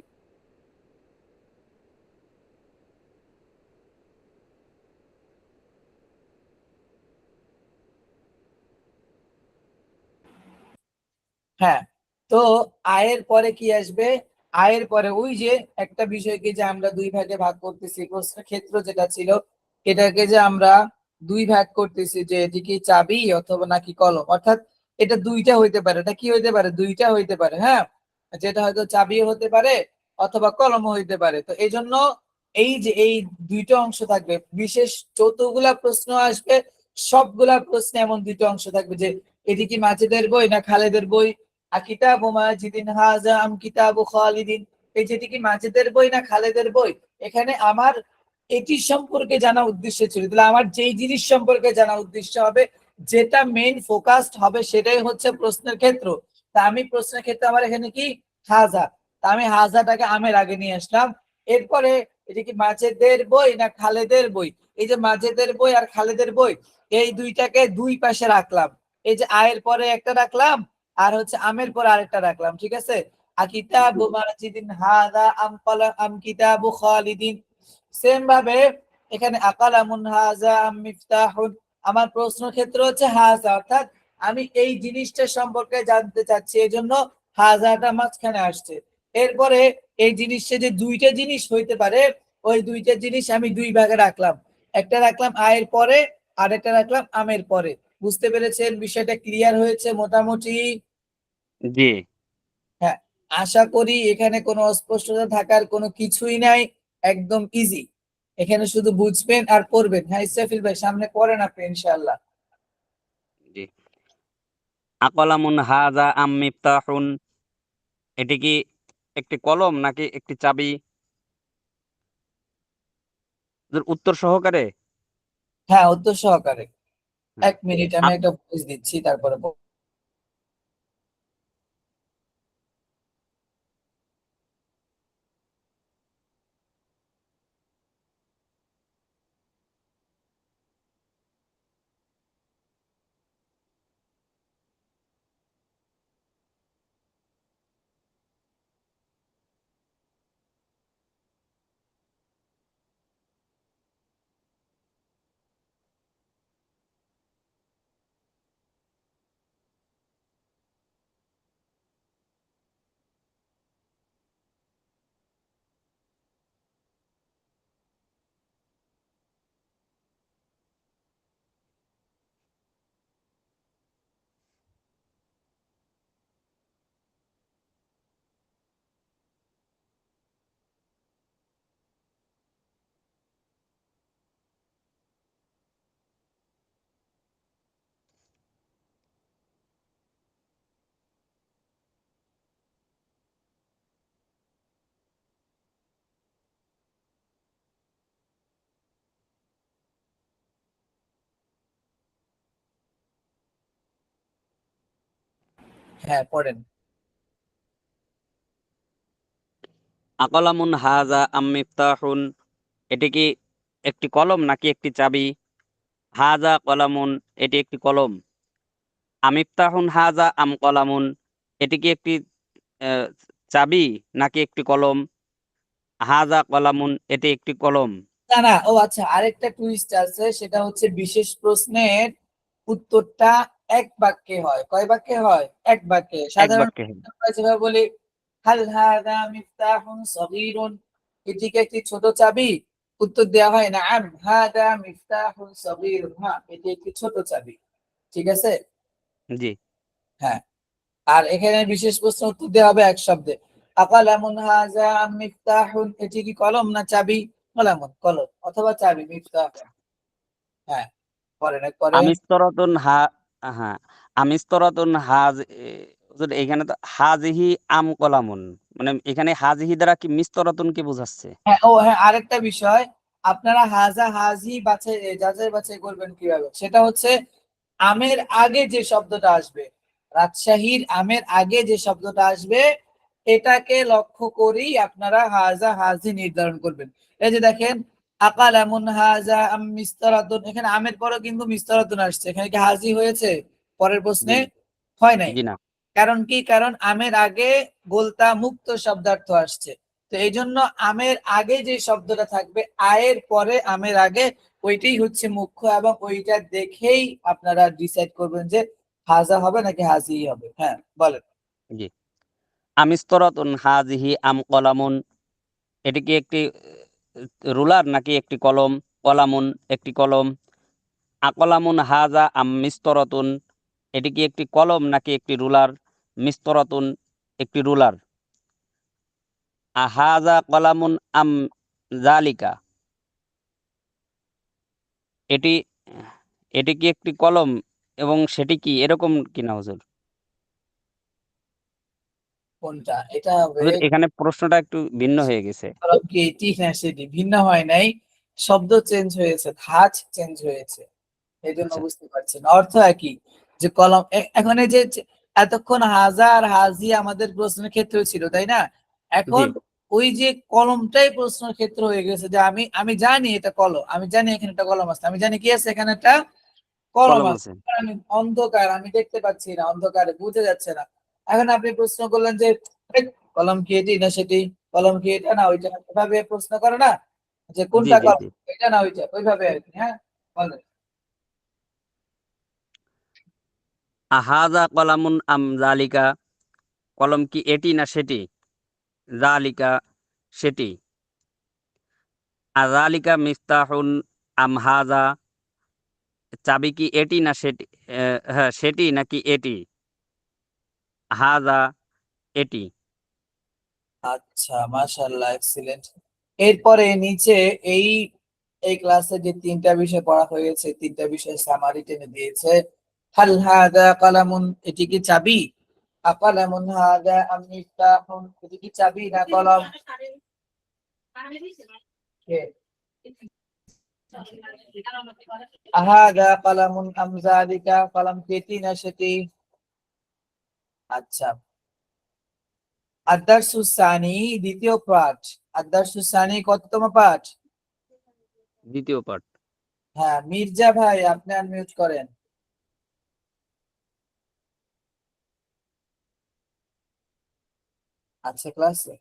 হ্যাঁ, তো আয়ের পরে কি আসবে, আয়ের পরে ওই যে একটা বিষয়কে যে আমরা দুই ভাগে ভাগ করতেছি, প্রশ্নের ক্ষেত্র যেটা ছিল এটাকে যে আমরা দুই ভাগ করতেছি, যে এটি কি চাবি অথবা নাকি কলম, অর্থাৎ এটা দুইটা হইতে পারে, এটা কি হইতে পারে, দুইটা হইতে পারে। হ্যাঁ, যেটা হয়তো চাবিও হতে পারে অথবা কলমও হইতে পারে। তো এই জন্য এই যে এই দুইটা অংশ থাকবে, বিশেষ যতগুলা প্রশ্ন আসবে সবগুলা প্রশ্নে এমন দুইটা অংশ থাকবে, যে এটি কি মাজিদের বই না খালেদের বই, কিতাবু মাজিদিন হাজা আম কিতাবু খালিদিন, এই যেটি কি মাজিদের বই না খালেদের বই। এখানে আমার এটি সম্পর্কে জানা উদ্দেশ্য ছিল, তাহলে আমার যেই জিনিস সম্পর্কে জানা উদ্দেশ্য হবে, যেটা মেইন ফোকাসড হবে সেটাই হচ্ছে প্রশ্নের ক্ষেত্র। তা আমি প্রশ্নের ক্ষেত্রে আমার এখানে কি হাজা, তা আমি হাজাটাকে আমের আগে নিয়ে আসলাম। এরপরে এটা কি মাজেদের বই না খালেদের বই, এই যে মাজেদের বই আর খালেদের বই এই দুইটাকে দুই পাশে রাখলাম, এই যে আয়ের পরে একটা রাখলাম আর হচ্ছে আমের পরে আরেকটা রাখলাম, ঠিক আছে। কিতাবু মাজিদিন হাদা আম কলা আম কিতাবু খালিদিন, সেম ভাবে এখানে আকালামুন হাজা আম মিফতাহুন, আমার প্রশ্ন ক্ষেত্র হচ্ছে হাজা, অর্থাৎ আমি এই জিনিসটা সম্পর্কে জানতে চাচ্ছি, এই জন্য হাজাটা মাঝখানে আসছে। এরপরে এই জিনিসটা যে দুইটা জিনিস হইতে পারে, ওই দুইটা জিনিস আমি দুই ভাগে রাখলাম, একটা রাখলাম আয়ের পরে আর একটা রাখলাম আমের পরে। বুঝতে পেরেছেন, বিষয়টা ক্লিয়ার হয়েছে মোটামুটি? জি। হ্যাঁ, আশা করি এখানে কোনো অস্পষ্টতা থাকার কোনো কিছুই নাই, একদম ইজি। এখানে শুধু বুঝবেন আর পড়বেন। হ্যাঁ ইসরাফিল ভাই, সামনে পড়েন আপনি ইনশাআল্লাহ। জি। আকলামুন হাজা আম মিফতাহুন, এটি কি একটি কলম নাকি একটি চাবি? উত্তর সহকারে। হ্যাঁ, উত্তর সহকারে। হ্যাঁ। 1 মিনিট আমি একটা ভয়েস দিচ্ছি, তারপরে হ্যাঁ পড়েন। আকলামুন হাজা আম মিফতাহুন, এটি কি একটি কলম নাকি একটি চাবি? হাজা কলামুন, এটি একটি কলম। আমিফতাহুন হাজা আম কলামুন, এটি কি একটি চাবি নাকি একটি কলম? হাজা কলামুন এটি একটি কলম। না না, ও আচ্ছা, আরেকটা টুইস্ট আছে, সেটা হচ্ছে বিশেষ প্রশ্নের উত্তরটা এক বাক্যে হয়। কয় বাক্যে হয়? এক বাক্যে। এক সাধারণ বাক্যে। আমরা যেভাবে বলি হাল হাদা মিফতাহুন সগীরুন, এটি কি একটি ছোট চাবি? উত্তর দেওয়া হয় না আম হাদা মিফতাহুন সগীরুন, হ্যাঁ এটি একটি ছোট চাবি। ঠিক আছে? জি। হ্যাঁ। আর এখানে বিশেষ প্রশ্ন উত্তর দেওয়া হবে এক শব্দে। আকালামুন হাযা আম মিফতাহুন, এটি কি কলম না চাবি? কলামুন, কলম অথবা চাবি, মিফতাহ। হ্যাঁ, পরে আমিস্তরাতুন হ্যাঁ, আমিস্তরাতুন হুজুর এখানে তো হাজিহি আম কলামুন, মানে এখানে হাজিহি দ্বারা কি মিস্তরাতুন কি বোঝাচ্ছে? হ্যাঁ, ও হ্যাঁ, আরেকটা বিষয়, আপনারা হাজা হাজি যাচাই বাছাই করবেন কিভাবে, সেটা হচ্ছে আমের আগে যে শব্দটা আসবে, রাজশাহীর আমের আগে যে শব্দটা আসবে, এটাকে লক্ষ্য করেই আপনারা হাজা হাজি নির্ধারণ করবেন। এই যে দেখেন, আকাল এমন হাজা আম মিস্তরাতুন, এখানে আমের পরে কিন্তু মিস্তরাতুন আসছে, এখানে কি হাজি হয়েছে পরের প্রশ্নে? জি হয় নাই। জি না। কারণ কি? কারণ আমের আগে গোলতা মুক্ত শব্দার্থ আসছে। তো এই জন্য আমের আগে যে শব্দটা থাকবে, আয়ের পরে আমের আগে, ওইটাই হচ্ছে মুখ্য, এবং ওইটা দেখেই আপনারা ডিসাইড করবেন যে হাজা হবে নাকি হাজি হবে। হ্যাঁ, বলেন। জি। আমিস্তরাতুন হাজিহি আম কলামুন, এটি কি একটি রুলার নাকি একটি কলম? কলামুন একটি কলম। আকলামুন হাজা আম মিস্তরাতুন, এটি কি একটি কলম নাকি একটি রুলার? মিস্তরাতুন একটি রুলার। আহাজা কলামুন আম জালিকা, এটি এটি কি একটি কলম এবং সেটি কি এরকম কিনা হুজুর? কোনটা? এটা হবে হুজুর এখানে প্রশ্নটা একটু ভিন্ন হয়ে গেছে। কি এটি? হ্যাঁ, সেটি ভিন্ন হয় নাই, শব্দ চেঞ্জ হয়েছে, ধাঁচ চেঞ্জ হয়েছে, এই জন্য আচ্ছা। বুঝতে পারছেন। অর্থ একই, যে কলম এখন এই যে এতক্ষণ হাজার হাজি আমাদের প্রশ্নের ক্ষেত্রে ছিল, তাই না? জি, এখন ওই যে কলমটাই প্রশ্নের ক্ষেত্র হয়ে গেছে, যে আমি আমি জানি এটা কলম, আমি জানি এখানে একটা কলম আছে, আমি জানি কি আছে এখানে, একটা কলম কলম আছে। আছে। আমি অন্ধকার, আমি দেখতে পাচ্ছি না, অন্ধকারে বোঝা যাচ্ছে না। এখন আপনি প্রশ্ন করলেন যে এই কলম কি এটি না সেটি, কলম কি এটা না ওইটা, এভাবে প্রশ্ন করে না, যে জি কোনটা জি কলম, জি। এটা না ওইটা, ওইভাবে আর কি। হ্যাঁ, বলেন। আহাজা কলামুন আম জালিকা, কলম কি এটি না সেটি? জালিকা সেটি। আজালিকা মিফতাহুন আম হাজা, চাবি কি এটি না সেটি? হ্যাঁ, সেটি নাকি এটি? হাজা এটি। আচ্ছা, মাশাআল্লাহ, এক্সিলেন্ট। এরপরে নিচে এই এই ক্লাসে যে তিনটা বিষয় পড়া হয়েছে, তিনটা বিষয় সামারি টেনে দিয়েছে। হাল হাদা কালামুন, এটি কি চাবি? আকালামুন হাদা আম মিফতাহুন, এটি কি চাবি না কলম? কে? আহাদা কালামুন আম যালিকা, কলম কি এটি না সেটি? আচ্ছা, আদ-দারসু সানি, দ্বিতীয় পাঠ। আদ-দারসু সানি কততম পাঠ? দ্বিতীয় পাঠ। হ্যাঁ, মির্জা ভাই, আপনি আনমিউট করেন। আচ্ছা, ক্লাসে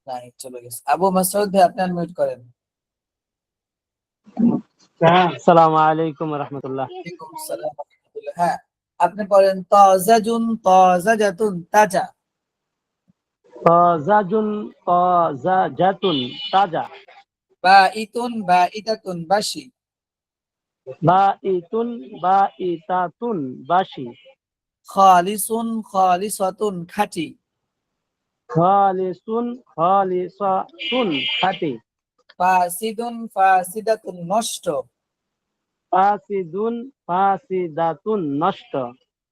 নাই, চলে গেছে। আবু মাসউদ ভাই, আপনি আনমিউট করেন। আসসালামু আলাইকুম ওয়া রাহমাতুল্লাহ। ওয়ালাইকুম আসসালাম ওয়া রাহমাতুল্লাহ। হ্যাঁ, আপনি পড়েন তাজাজুন তাজাজাতুন, তাজা। তাজাজুন তাজাজাতুন তাজা। বাঈতুন বাঈদাতুন, বাসি। বাঈতুন বাঈতাতুন বাসি। খালিসুন খালিসাতুন, খাঁটি। খালিসুন খালিসাতুন খাঁটি। ফাসিদুন ফাসিদাতুন, নষ্ট। ফাসিদুন ফাসিদাতুন নষ্ট।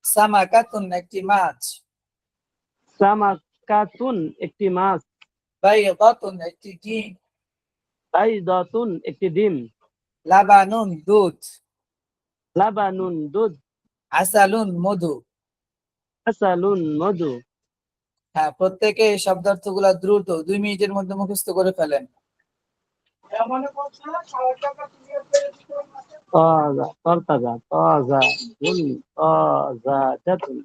সামাকাতুন, একটি মাছ। সামাকাতুন একটি মাছ। বাইদাতুন, একটি ডিম। বাইদাতুন একটি ডিম। লাবানুন, দুধ। লাবানুন দুধ। আসালুন, মধু। আসালুন মধু। হ্যাঁ, প্রত্যেকে এই শব্দার্থগুলা দ্রুত 2 মিনিটের মধ্যে মুখস্থ করে ফেলেন। তাজা তরতাজা তাজা জুন তাজা জাতুন।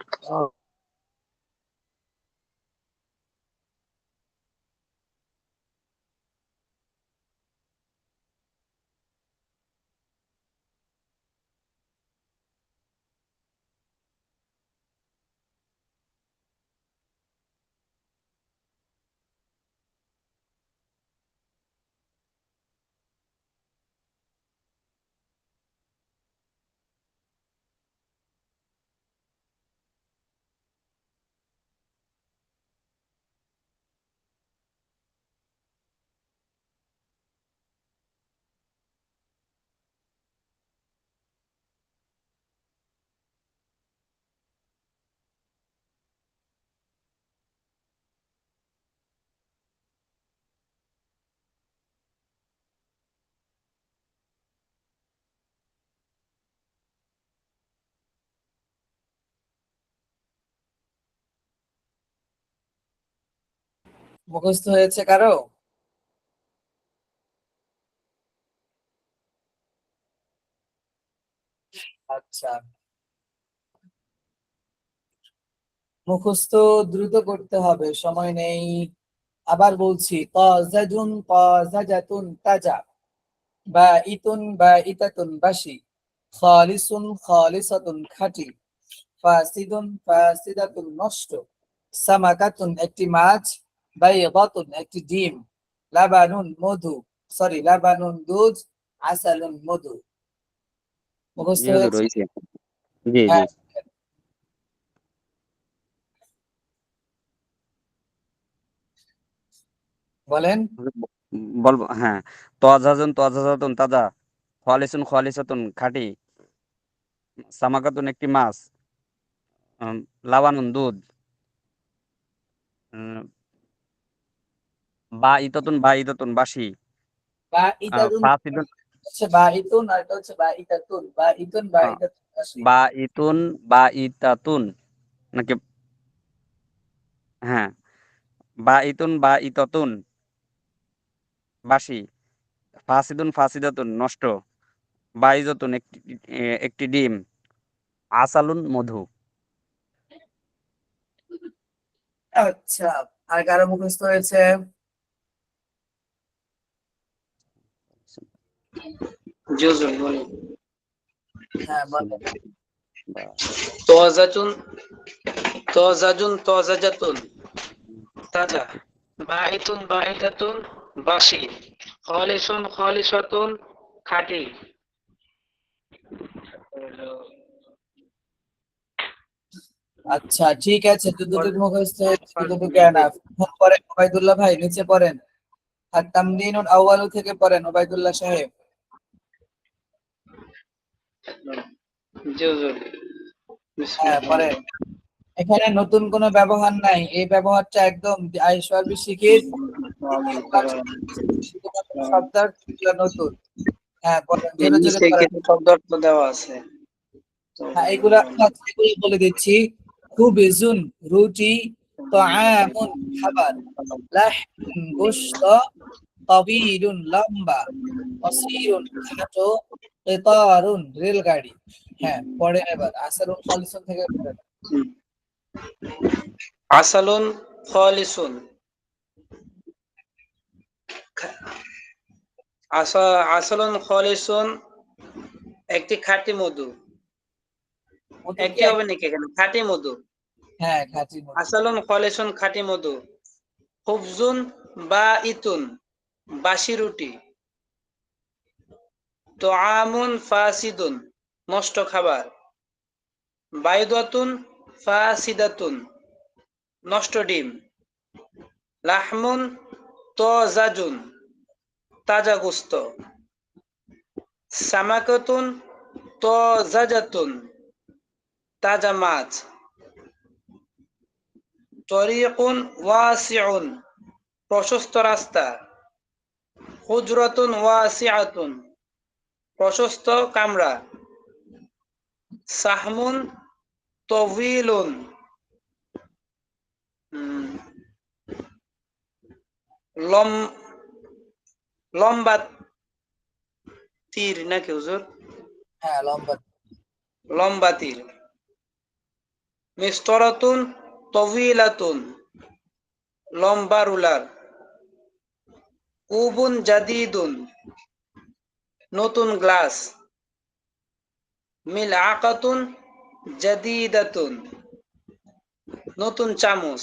মুখস্থ হয়েছে কারো? আচ্ছা, মুখস্থ দ্রুত করতে হবে, সময় নেই। আবার বলছি, তাজাজুন তাজাজাতুন তাজা, বাঈতুন বাঈতাতুন বাসি, খালিসুন খালিসাতুন খাঁটি, ফাসিদুন ফাসিদাতুন নষ্ট, সামাকাতুন একটি মাছ, বাইদাতুন একটি ডিম, লাবানুন মধু, লাবানুন দুধ, আসালুন মধু। মুখস্থ জি হুজুর হয়েছে? হইছে। জি জি। হ্যাঁ, বলেন। বলবো, হ্যাঁ। তাজাজুন তাজাজাতুন তাজা, খালিসুন খালিসাতুন খাঁটি, সামাকাতুন একটি মাছ, লাবানুন দুধ, উম, বা ইতাতুন বাসি, বাঈতাতুন ফাসিদুন, হচ্ছে বাঈতুন, আর এটা হচ্ছে বাঈতাতুন। বাঈতুন আহ, বাঈতাতুন বাসি। বা ইতাতুন নাকি, হ্যাঁ, বা ইতাতুন বাসি, ফাসিদুন ফাসিদাতুন নষ্ট, বাইজাতুন একটি ডিম, আসালুন মধু। আচ্ছা, আর কারো মুখস্থ হয়েছে? জি হুজুর বলেন। হ্যাঁ, বলেন। তাজাতুন তাজাজুন তাজাজাতুন তাজা, বাঈতুন বাঈতাতুন বাসি, খালিসুন খালিসাতুন খাঁটি। আচ্ছা, ঠিক আছে, যতটুকু মুখস্থ হয়েছে ততটুকু এনাফ। পরে ওবায়দুল্লাহ ভাই নিচে পড়েন, আর তামরিনুল আউয়ালু থেকে পড়েন ওবায়দুল্লাহ সাহেব। জি হুজুর, হ্যাঁ, বিসমিল্লাহ। পড়েন। এখানে নতুন কোনো ব্যবহার নাই, এই ব্যবহারটা একদম আইসবাবি শিখির শব্দার্থগুলো নতুন। হ্যাঁ, পড়েন, এর জোরে জোরে নিচে পড়েন। কিছু শব্দ অর্থ দেওয়া আছে। তো হ্যাঁ, এগুলা এগুলো বলে দিচ্ছি। খুবজুন রুটি, তাআমুন খাবার, লাহমুন গোশত, তাবিলুন লম্বা, কসীরুন খাটো, কিতারুন রেলগাড়ি। হ্যাঁ, পড়েন এবার আসারুন খালিসুন থেকে পড়েন। আসালুন খালিসুন, আসালুন খালিসুন একটি খাঁটি মধু। মধু কি একটি হবে নাকি এখানে? খাঁটি মধু। হ্যাঁ, খাঁটি মধু। আসালুন খালিসুন খাঁটি মধু। খুবজুন বা ইতুন বাসি রুটি। তোআমুন ফাসিদুন নষ্ট খাবার। বাইদাতুন ফাসিদাতুন নষ্ট ডিম। লাহমুন তাজাজুন তাজা গোস্ত। সামাকাতুন তাজাজাতুন তাজা মাছ। তরিকুন ওয়াসিউন প্রশস্ত রাস্তা। হুজরাতুন ওয়াসিআতুন প্রশস্ত কামরা। সাহমুন তওয়িলুন লম লম্বা তীর নাকি হুজুর? হ্যাঁ, লম্বা। লম্বা তীর। মিস্তরাতুন তওয়িলাতুন লম্বা রুলার। কুবুন জাদিদুন নতুন গ্লাস। মিলআকাতুন জাদিদাতুন নতুন চামচ।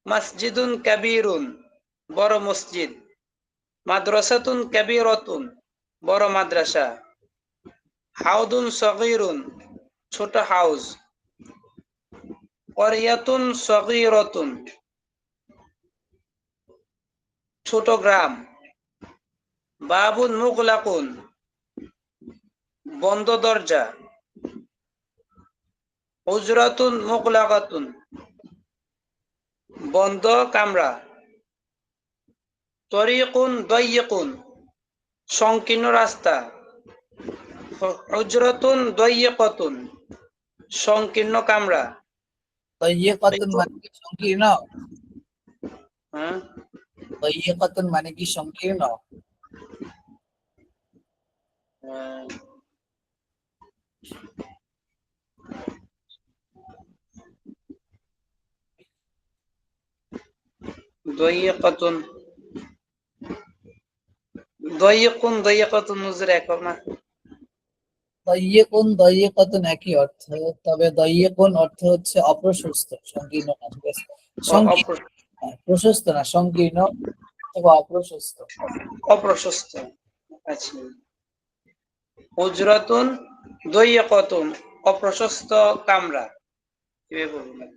মসজিদুন কাবীরুন বড় মসজিদ। মাদ্রাসাতুন কাবীরাতুন বড় মাদ্রাসা। হাউদুন সগীরুন ছোট হাউস। করিয়াতুন সগীরাতুন ছোট গ্রাম। বাবুন মুগলাকুন বন্ধ দরজা। হুজরাতুন মুগলাকাতুন বন্ধ কামরা। তরিকুন দাইয়িকুন সংকীর্ণ রাস্তা। হুজরাতুন দাইয়িকাতুন সংকীর্ণ কামরা। তাইয়্যিকাতুন মানে কি সংকীর্ণ? হ্যাঁ দাইয়াকাতুন মানে কি সংকীর্ণ? হ্যাঁ। দইয়াকাতুন দইয়াকাতুন হুজুর এক না? দাইয়াকাতুন একই অর্থ, তবে দাইয়াকুন অর্থ হচ্ছে অপ্রশস্ত, সংকীর্ণ না, ঠিক আছে? সংকীর্ণ, প্রশস্ত না, সংকীর্ণ অথবা অপ্রশস্ত। অপ্রশস্ত। আচ্ছা। হুজরাতুন দইয়াকাতুন অপ্রশস্ত কামরা, কিভাবে বলবেন?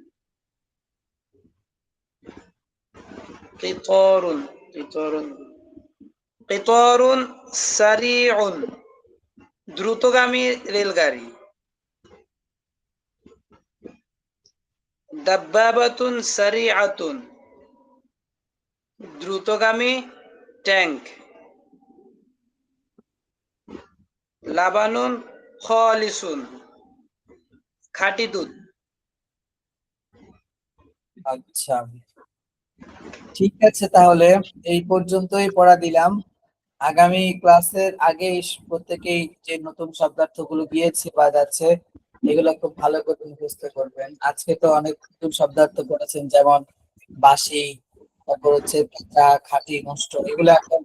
কিতারুন কিতারুন কিতারুন সারিউন দ্রুতগামী রেলগাড়ি। দাব্বাবাতুন সারিআতুন দ্রুতগামী ট্যাঙ্ক। লাবানুন খালিসুন খাঁটি দুধ। আচ্ছা, ঠিক আছে, তাহলে এই পর্যন্তই পড়া দিলাম। আগামী ক্লাসের আগে প্রত্যেকেই যে নতুন শব্দার্থগুলো গিয়েছে বা যাচ্ছে এগুলো খুব ভালো করে মুখস্থ করবেন। আজকে তো অনেক নতুন শব্দার্থ পড়েছেন, যেমন বাসি, তারপর হচ্ছে কাঁচা, খাঁটি, নষ্ট, এগুলো এখন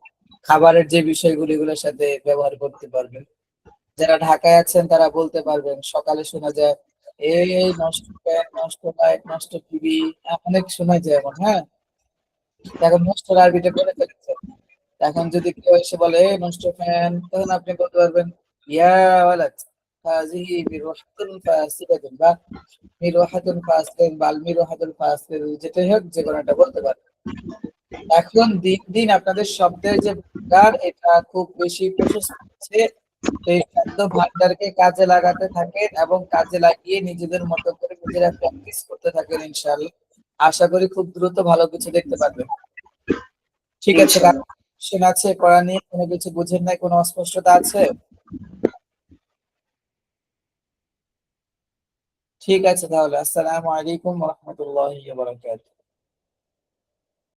খাবারের যে বিষয়গুলো এগুলোর সাথে ব্যবহার করতে পারবেন। যারা ঢাকায় আছেন তারা বলতে পারবেন, সকালে শোনা যায় এই নষ্ট প্যান, নষ্ট লাইট, নষ্ট টিভি, অনেক শোনা যায় এখন। হ্যাঁ, এখন নষ্ট আরবিটা করে ফেলেছে। এখন যদি কেউ এসে বলে "এই নষ্ট ফ্যান", তখন আপনি বলতে পারবেন ইয়া ওয়ালাদ হাযিহি মিরওয়াহাতুন ফাসিদাতুন, বা মিরওয়াহাতুন ফাসিদাতুন, বা আল মিরওয়াহাতুল ফাসিদাতুন, যেটাই হোক যে কোনো একটা বলতে পারেন। এখন দিন দিন আপনাদের শব্দের যে ভান্ডার এটা খুব বেশি প্রশস্ত হচ্ছে। তো এই শব্দ ভান্ডারকে কাজে লাগাতে থাকেন এবং কাজে লাগিয়ে নিজেদের মতো করে নিজেরা প্র্যাকটিস করতে থাকেন, ইনশাআল্লাহ আশা করি খুব দ্রুত ভালো কিছু দেখতে পারবেন। ঠিক আছে, ইনশাআল্লাহ। কোশ্চেন আছে পড়া নিয়ে? কোনো কিছু বুঝেন নাই, কোনো অস্পষ্টতা আছে? ঠিক আছে, তাহলে আসসালামু আলাইকুম ওয়া রাহমাতুল্লাহি ওয়া বারাকাতুহু।